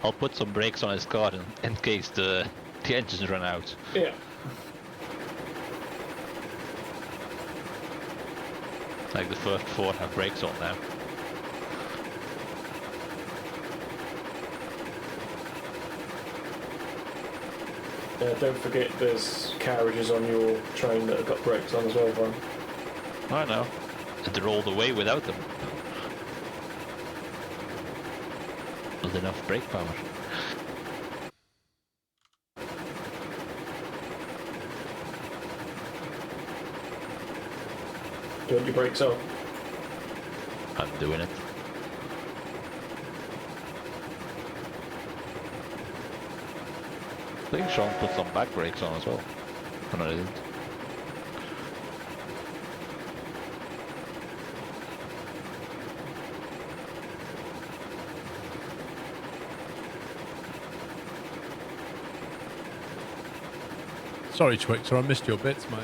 I'll put some brakes on his car in case the engines run out. Yeah. Like the first 4 have brakes on now. Don't forget there's carriages on your train that have got brakes on as well, Vrome. I know. They're all the way without them. With enough brake power. Do you want your brakes off? I'm doing it. I think Sean put some back brakes on as well. Oh, no, I didn't. Sorry, Twixer, I missed your bits, mate.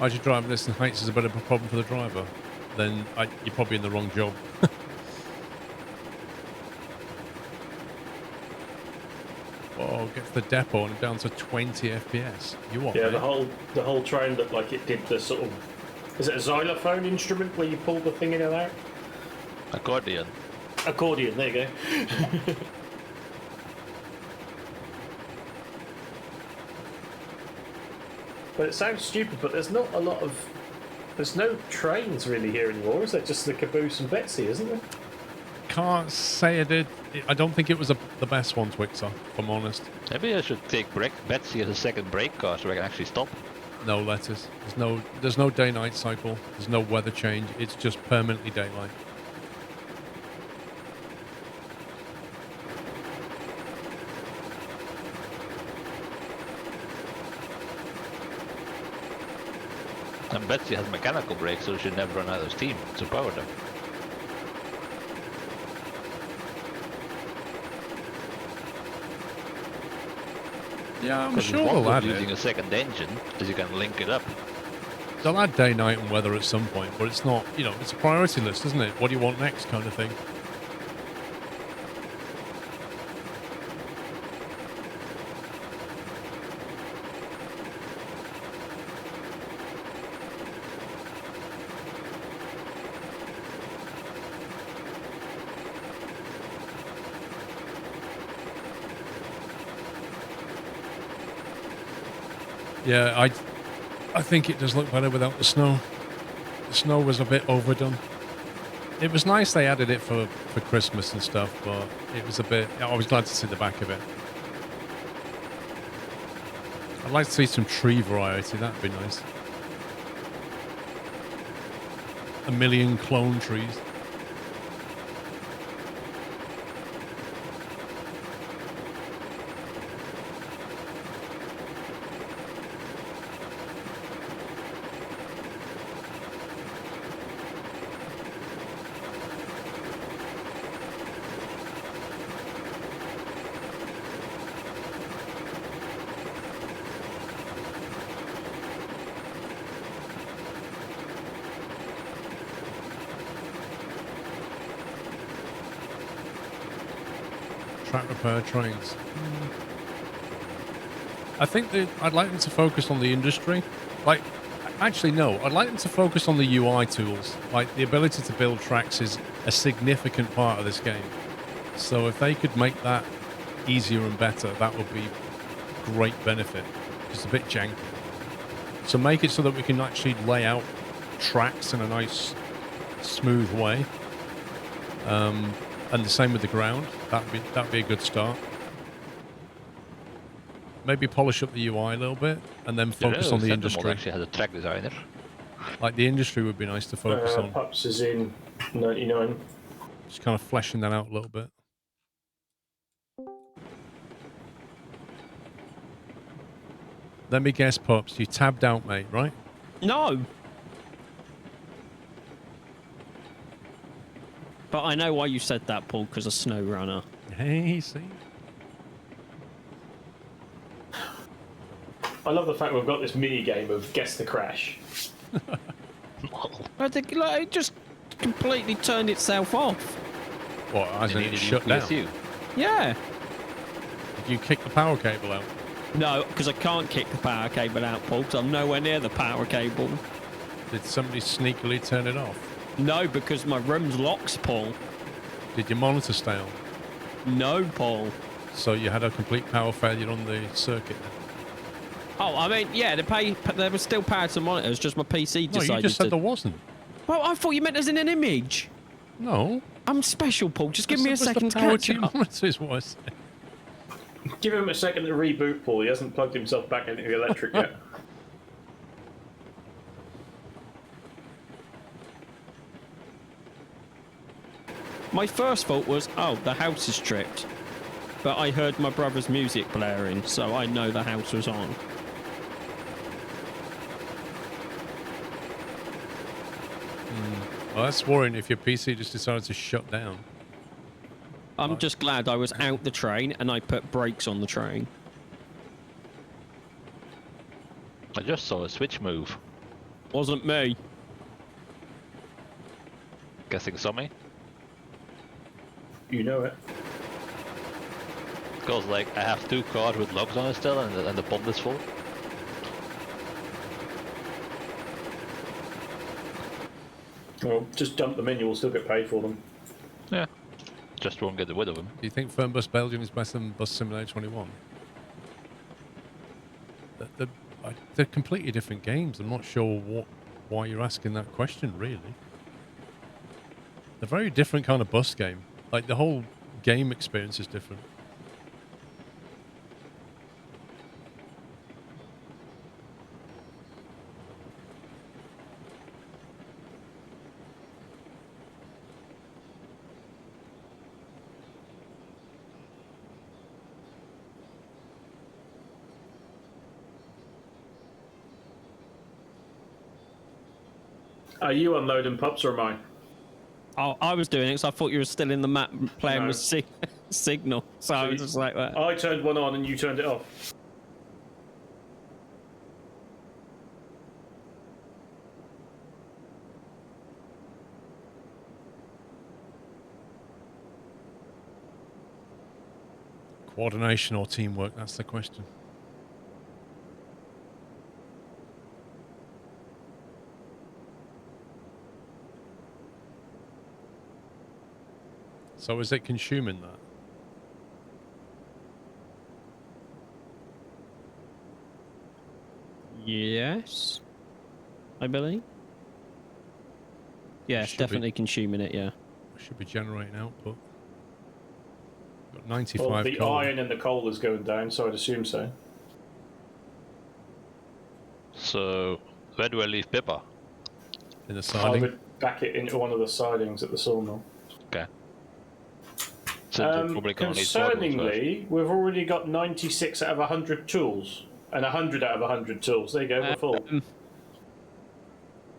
As you're driving this in heights is a bit of a problem for the driver, then you're probably in the wrong job. Oh, get to the depot and down to 20 FPS. You what? Yeah, mate? the whole train looked like it did the sort of... Is it a xylophone instrument where you pull the thing in and out? Accordion. Accordion, there you go. But it sounds stupid, but there's not a lot of... There's no trains really here anymore, is there? Just the Caboose and Betsy, isn't there? Can't say I did. I don't think it was the best one, Twixer, if I'm honest. Maybe I should take Betsy as a second brake car so I can actually stop. No letters. There's no day-night cycle. There's no weather change. It's just permanently daylight. And Betsy has mechanical brakes, so she should never run out of steam to power them. Yeah, I'm Because sure they'll add using it. a second engine is you can link it up. They'll add day, night, and weather at some point, but it's not, it's a priority list, isn't it? What do you want next kind of thing? Yeah, I think it does look better without the snow. The snow was a bit overdone. It was nice they added it for Christmas and stuff, but it was a bit... I was glad to see the back of it. I'd like to see some tree variety. That'd be nice. A million clone trees. Track repair trains. I think that I'd like them to focus on the industry. Like, actually, no. I'd like them to focus on the UI tools. Like, the ability to build tracks is a significant part of this game. So if they could make that easier and better, that would be great benefit. It's a bit janky. So make it so that we can actually lay out tracks in a nice, smooth way. And the same with the ground. That'd be a good start. Maybe polish up the UI a little bit, and then focus on the industry. Actually has a track designer. Like the industry would be nice to focus on. Pups is in 99. Just kind of fleshing that out a little bit. Let me guess, Pups. You tabbed out, mate, right? No. But I know why you said that, Paul, because of Snow Runner. Hey, see? I love the fact we've got this mini game of guess the crash. I think like, it just completely turned itself off. What, as in it shut down? Yeah. Did you kick the power cable out? No, because I can't kick the power cable out, Paul, because I'm nowhere near the power cable. Did somebody sneakily turn it off? No, because my room's locked, Paul. Did your monitor stay on? No, Paul. So you had a complete power failure on the circuit then? Oh, I mean, yeah, there was still power to monitors, just my PC decided No, you just said there wasn't. Well, I thought you meant as in an image. No. I'm special, Paul. Just give me a second to power catch to your up. monitor is what I said. Give him a second to reboot, Paul. He hasn't plugged himself back into the electric yet. My first thought was, oh, the house is tripped. But I heard my brother's music blaring, so I know the house was on. Well, that's worrying if your PC just decided to shut down. I'm just glad I was out the train and I put brakes on the train. I just saw a switch move. Wasn't me. Guessing Sommy? You know it. Because, like, I have 2 cars with logs on it still, and the pond is full. Well, just dump them in, you'll still get paid for them. Yeah. Just won't get rid of them. Do you think Fernbus Belgium is better than Bus Simulator 21? They're completely different games. I'm not sure why you're asking that question, really. They're very different kind of bus game. Like, the whole game experience is different. Are you unloading pups or am I? Oh, I was doing it because I thought you were still in the map playing No. with signal. So I was just like that. I turned one on and you turned it off. Coordination or teamwork, that's the question. So is it consuming that? Yes, I believe. Yeah, it's definitely consuming it. Yeah. Should be generating output. Got Well, 95 the coal iron in the coal is going down, so I'd assume so. So where do I leave Pippa? in the I siding. would back it into one of the sidings at the sawmill. Okay. Since we're probably gonna need cordwood first. Concerningly, we've already got 96 out of 100 tools. And 100 out of 100 tools. There you go, we're full.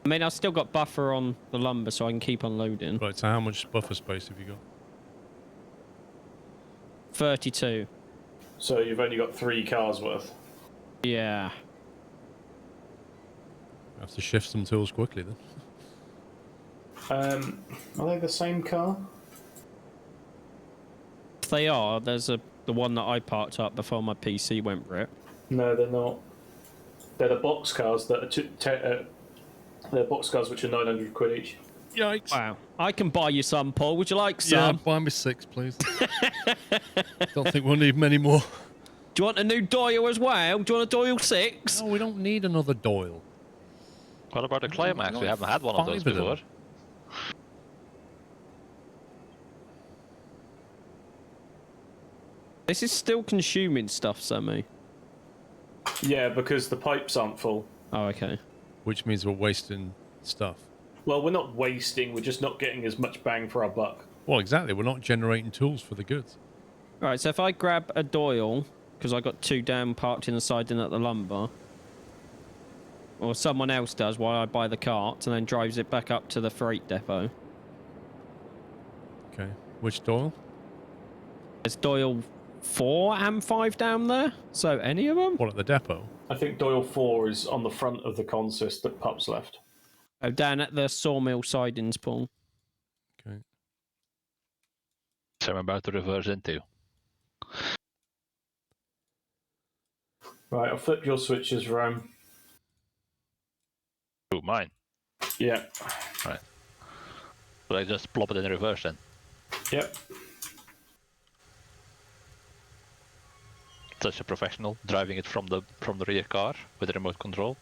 I mean, I've still got buffer on the lumber, so I can keep unloading. Right, so how much buffer space have you got? 32. So you've only got 3 cars worth. Yeah. I have to shift some tools quickly then. Are they the same car? If they are, there's the one that I parked up before my PC went for it. No, they're not. They're the box cars that are they're box cars which are 900 quid each. Yikes. Wow. I can buy you some, Paul. Would you like Yeah, some? buy me 6, please. Don't think we'll need many more. Do you want a new Doyle as well? Do you want a Doyle 6? No, we don't need another Doyle. What about the Climax? We haven't had one of those 5 of them. before. This is still consuming stuff, Sammy. Yeah, because the pipes aren't full. Oh, okay. Which means we're wasting stuff. Well, we're not wasting, we're just not getting as much bang for our buck. Well, exactly. We're not generating tools for the goods. Right, so if I grab a Doyle, because I got 2 down parked in the siding at the lumber, or someone else does while I buy the cart and then drives it back up to the freight depot. Okay. Which Doyle? There's Doyle 4 and 5 down there, so any of them? What, at the depot? I think Doyle 4 is on the front of the consist that Pup's left. Oh, down at the sawmill sidings, Paul. Okay. So I'm about to reverse into. Right, I'll flip your switches, Rome. Oh, mine. Yeah. Right. So I just plop it in reverse then. Yep. Such a professional, driving it from the rear car with the remote control.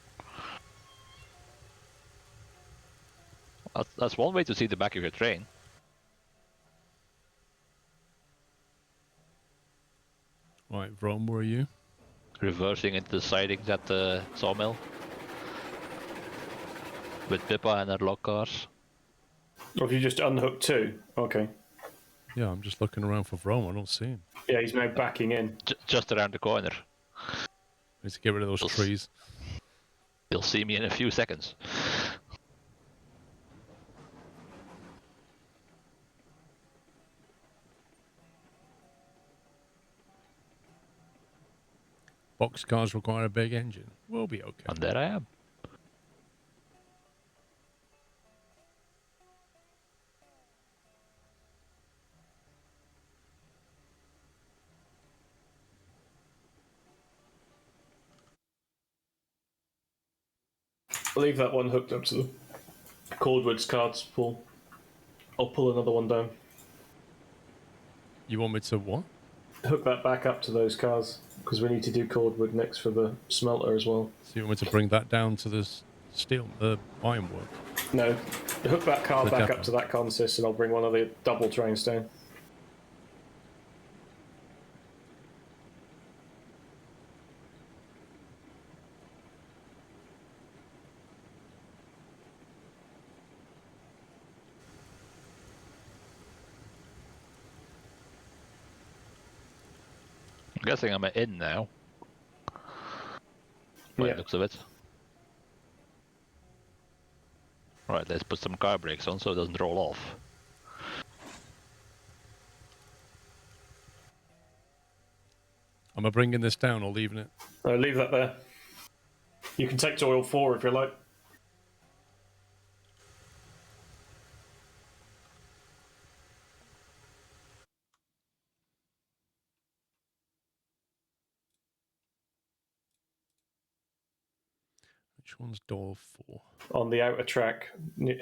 That's one way to see the back of your train. Right, Rome, where are you? Reversing into the sidings at the sawmill. With Pippa and her log cars. Or have you just unhooked 2? Okay. Yeah, I'm just looking around for Rome. I don't see him. Yeah, he's now backing in. Just around the corner. Need to get rid of those trees. You'll see me in a few seconds. Box cars require a big engine. We'll be okay. And there I am. I'll leave that one hooked up to the cordwood's cards, Paul. I'll pull another one down. You want me to what? Hook that back up to those cars, because we need to do cordwood next for the smelter as well. So you want me to bring that down to the ironwork? No, hook that car The back depot. up to that consist and I'll bring one of the double trains down. I'm guessing I'm in now. By Yeah. the looks of it. Right, let's put some car brakes on so it doesn't roll off. Am I bringing this down or leaving it? Leave that there. You can take to oil 4 if you like. Which one's door 4? On the outer track,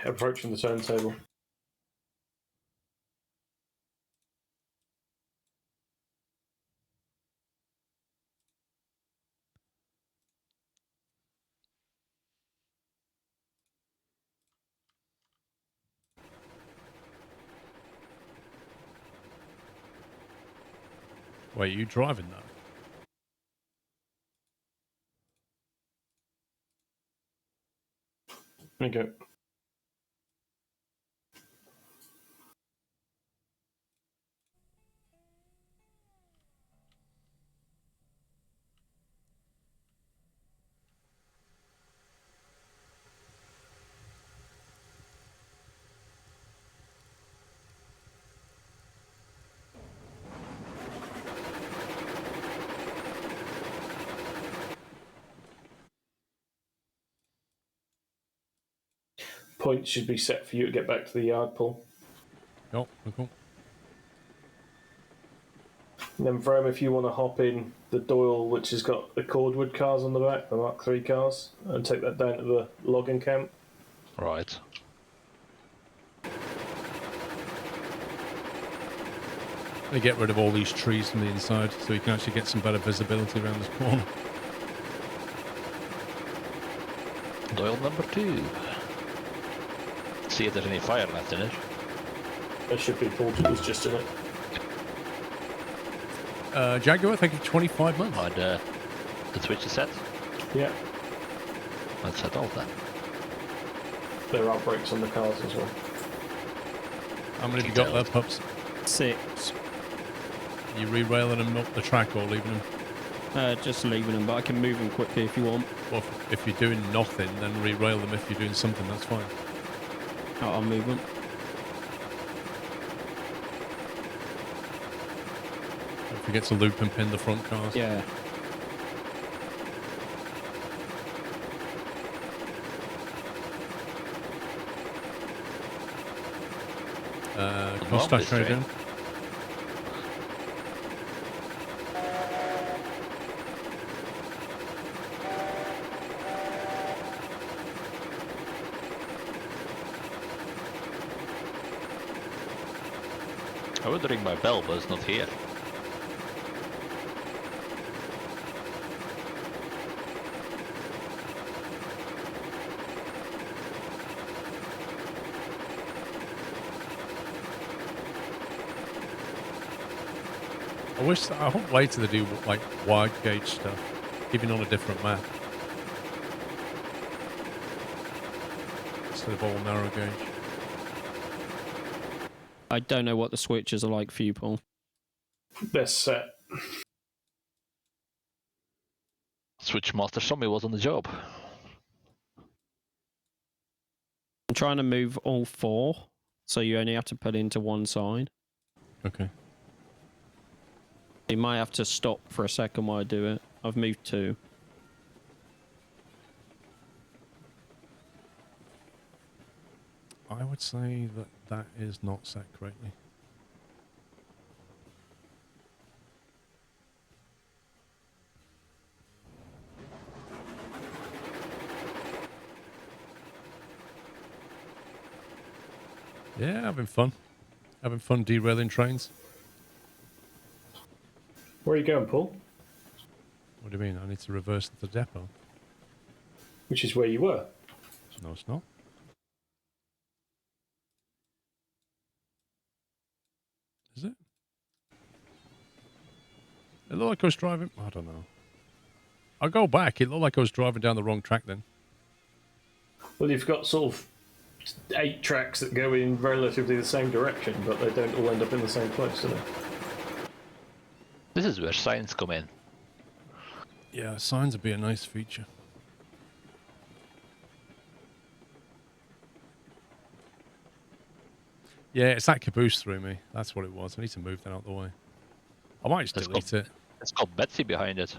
approaching the turntable. Wait, you driving that? There you go. Points should be set for you to get back to the yard, Paul. Oh, cool. And then, Vrome, if you want to hop in the Doyle, which has got the cordwood cars on the back, the Mark III cars, and take that down to the logging camp. Right. They get rid of all these trees from the inside so you can actually get some better visibility around this corner. Doyle number 2. See if there's any fire left in it. There should be portables just in it. Jaguar, thank you, 25 months. Oh, the switch is set. Yeah, Let's set off then. there are brakes on the cars as well. How many have you got there, pups? 6. You re-railing them up the track or leaving them? Just leaving them, but I can move them quickly if you want. Well, if you're doing nothing, then re-rail them. If you're doing something, that's fine. I'll move them. Don't forget to loop and pin the front cars. Yeah. Costa, how you doing? I would ring my bell, but it's not here. I hope later they do like wide gauge stuff, even on a different map, instead of all narrow gauge. I don't know what the switches are like for you, Paul. They're set. Switchmaster Zombie was on the job. I'm trying to move all 4, so you only have to put into one side. Okay. You might have to stop for a second while I do it. I've moved 2. I would say that that is not set correctly. Yeah, having fun. Having fun derailing trains. Where are you going, Paul? What do you mean? I need to reverse to the depot. Which is where you were. No, it's not. Is it? It looked like I was driving. I don't know. I'll go back. It looked like I was driving down the wrong track then. Well, you've got sort of 8 tracks that go in relatively the same direction, but they don't all end up in the same place, do they? This is where signs come in. Yeah, signs would be a nice feature. Yeah, it's that caboose through me. That's what it was. I need to move that out of the way. I might just delete it. It's got Betsy behind it.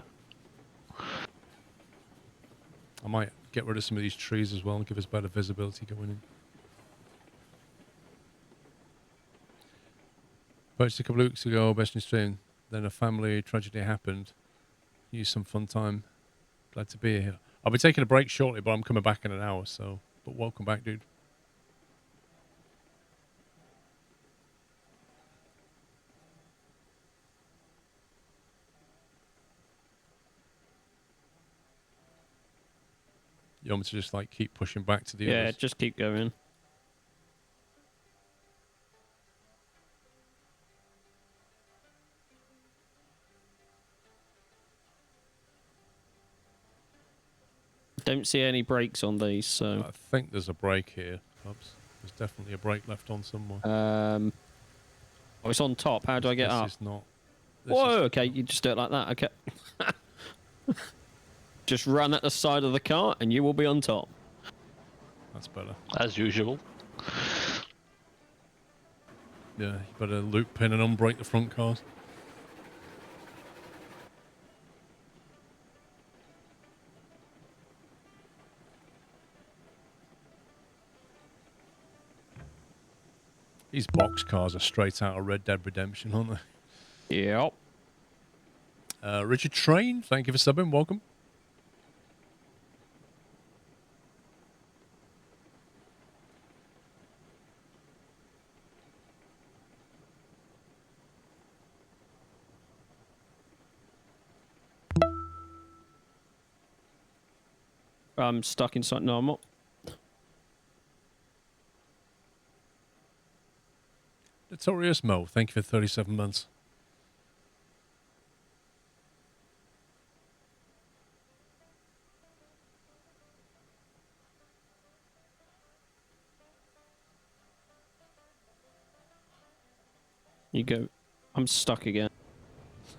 I might get rid of some of these trees as well and give us better visibility going in. Purchased a couple of weeks ago, best in stream. Then a family tragedy happened. Used some fun time. Glad to be here. I'll be taking a break shortly, but I'm coming back in an hour, so... But welcome back, dude. You want me to just, like, keep pushing back to the Yeah, others? just keep going. Don't see any brakes on these, so... I think there's a brake here. Oops. There's definitely a brake left on somewhere. Oh, it's on top. How do I get up? This is not... Whoa, okay, you just do it like that, okay. Just run at the side of the car and you will be on top. That's better. As usual. Yeah, you better loop pin and unbrake the front cars. These box cars are straight out of Red Dead Redemption, aren't they? Yep. Richard Train, thank you for subbing. Welcome. I'm stuck inside. No, I'm not. Notorious Mo, thank you for 37 months. You go. I'm stuck again.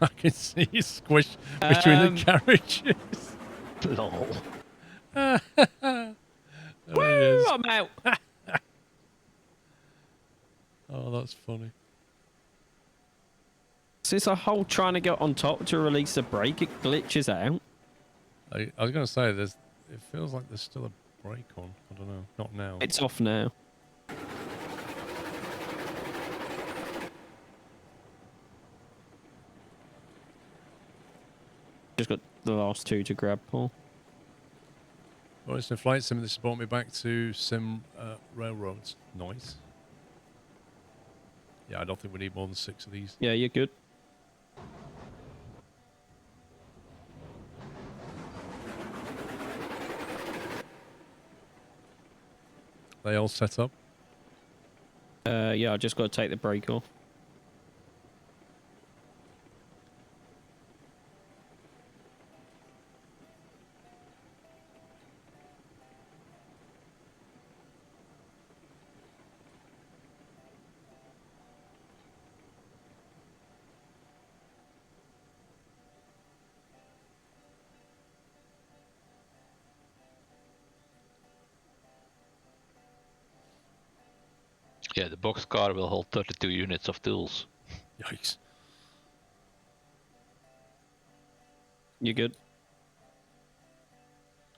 I can see you squish between the carriages. Lol. There it Woo! is. I'm out. Oh, that's funny. So it's a whole trying to get on top to release the brake. It glitches out. I was going to say, it feels like there's still a brake on. I don't know. Not now. It's off now. Just got the last two to grab, Paul. Well, it's a flight sim. This has brought me back to sim railroads. Nice. Yeah, I don't think we need more than 6 of these. Yeah, you're good. They all set up. Yeah, I just got to take the brake off. Yeah, the box car will hold 32 units of tools. Yikes. You good?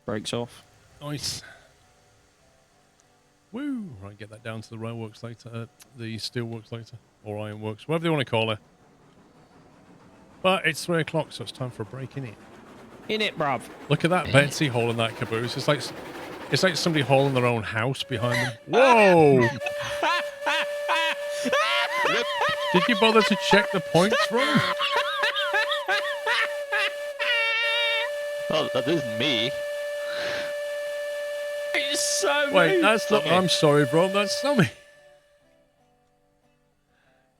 Brakes off. Nice. Woo! Right, get that down to the railworks later. The steelworks later. Or ironworks. Whatever they want to call it. But it's 3 o'clock, so it's time for a break, innit? In it, bruv. Look at that Betsy holding that caboose. It's like somebody holding their own house behind them. Whoa! Did you bother to check the points wrong? Oh, that isn't me. It's so Wait, mean. that's not... I'm sorry, bro. That's Sammy.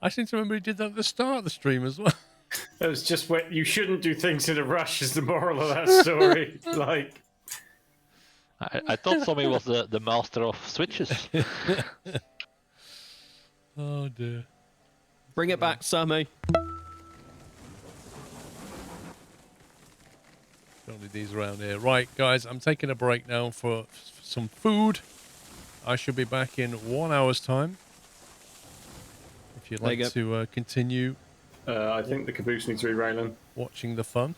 I seem to remember he did that at the start of the stream as well. It was just when you shouldn't do things in a rush is the moral of that story. Like, I thought Tommy was the master of switches. Oh, dear. Bring it back, Sammy. Don't need these around here. Right, guys, I'm taking a break now for some food. I should be back in 1 hour's time. If you'd like to continue I think the caboose needs rerailing. watching the fun.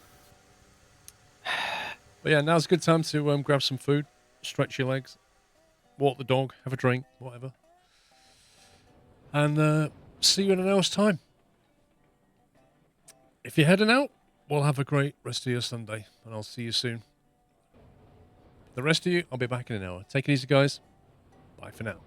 But yeah, now's a good time to grab some food, stretch your legs, walk the dog, have a drink, whatever. And see you in an hour's time. If you're heading out, well, have a great rest of your Sunday, and I'll see you soon. The rest of you, I'll be back in an hour. Take it easy, guys. Bye for now.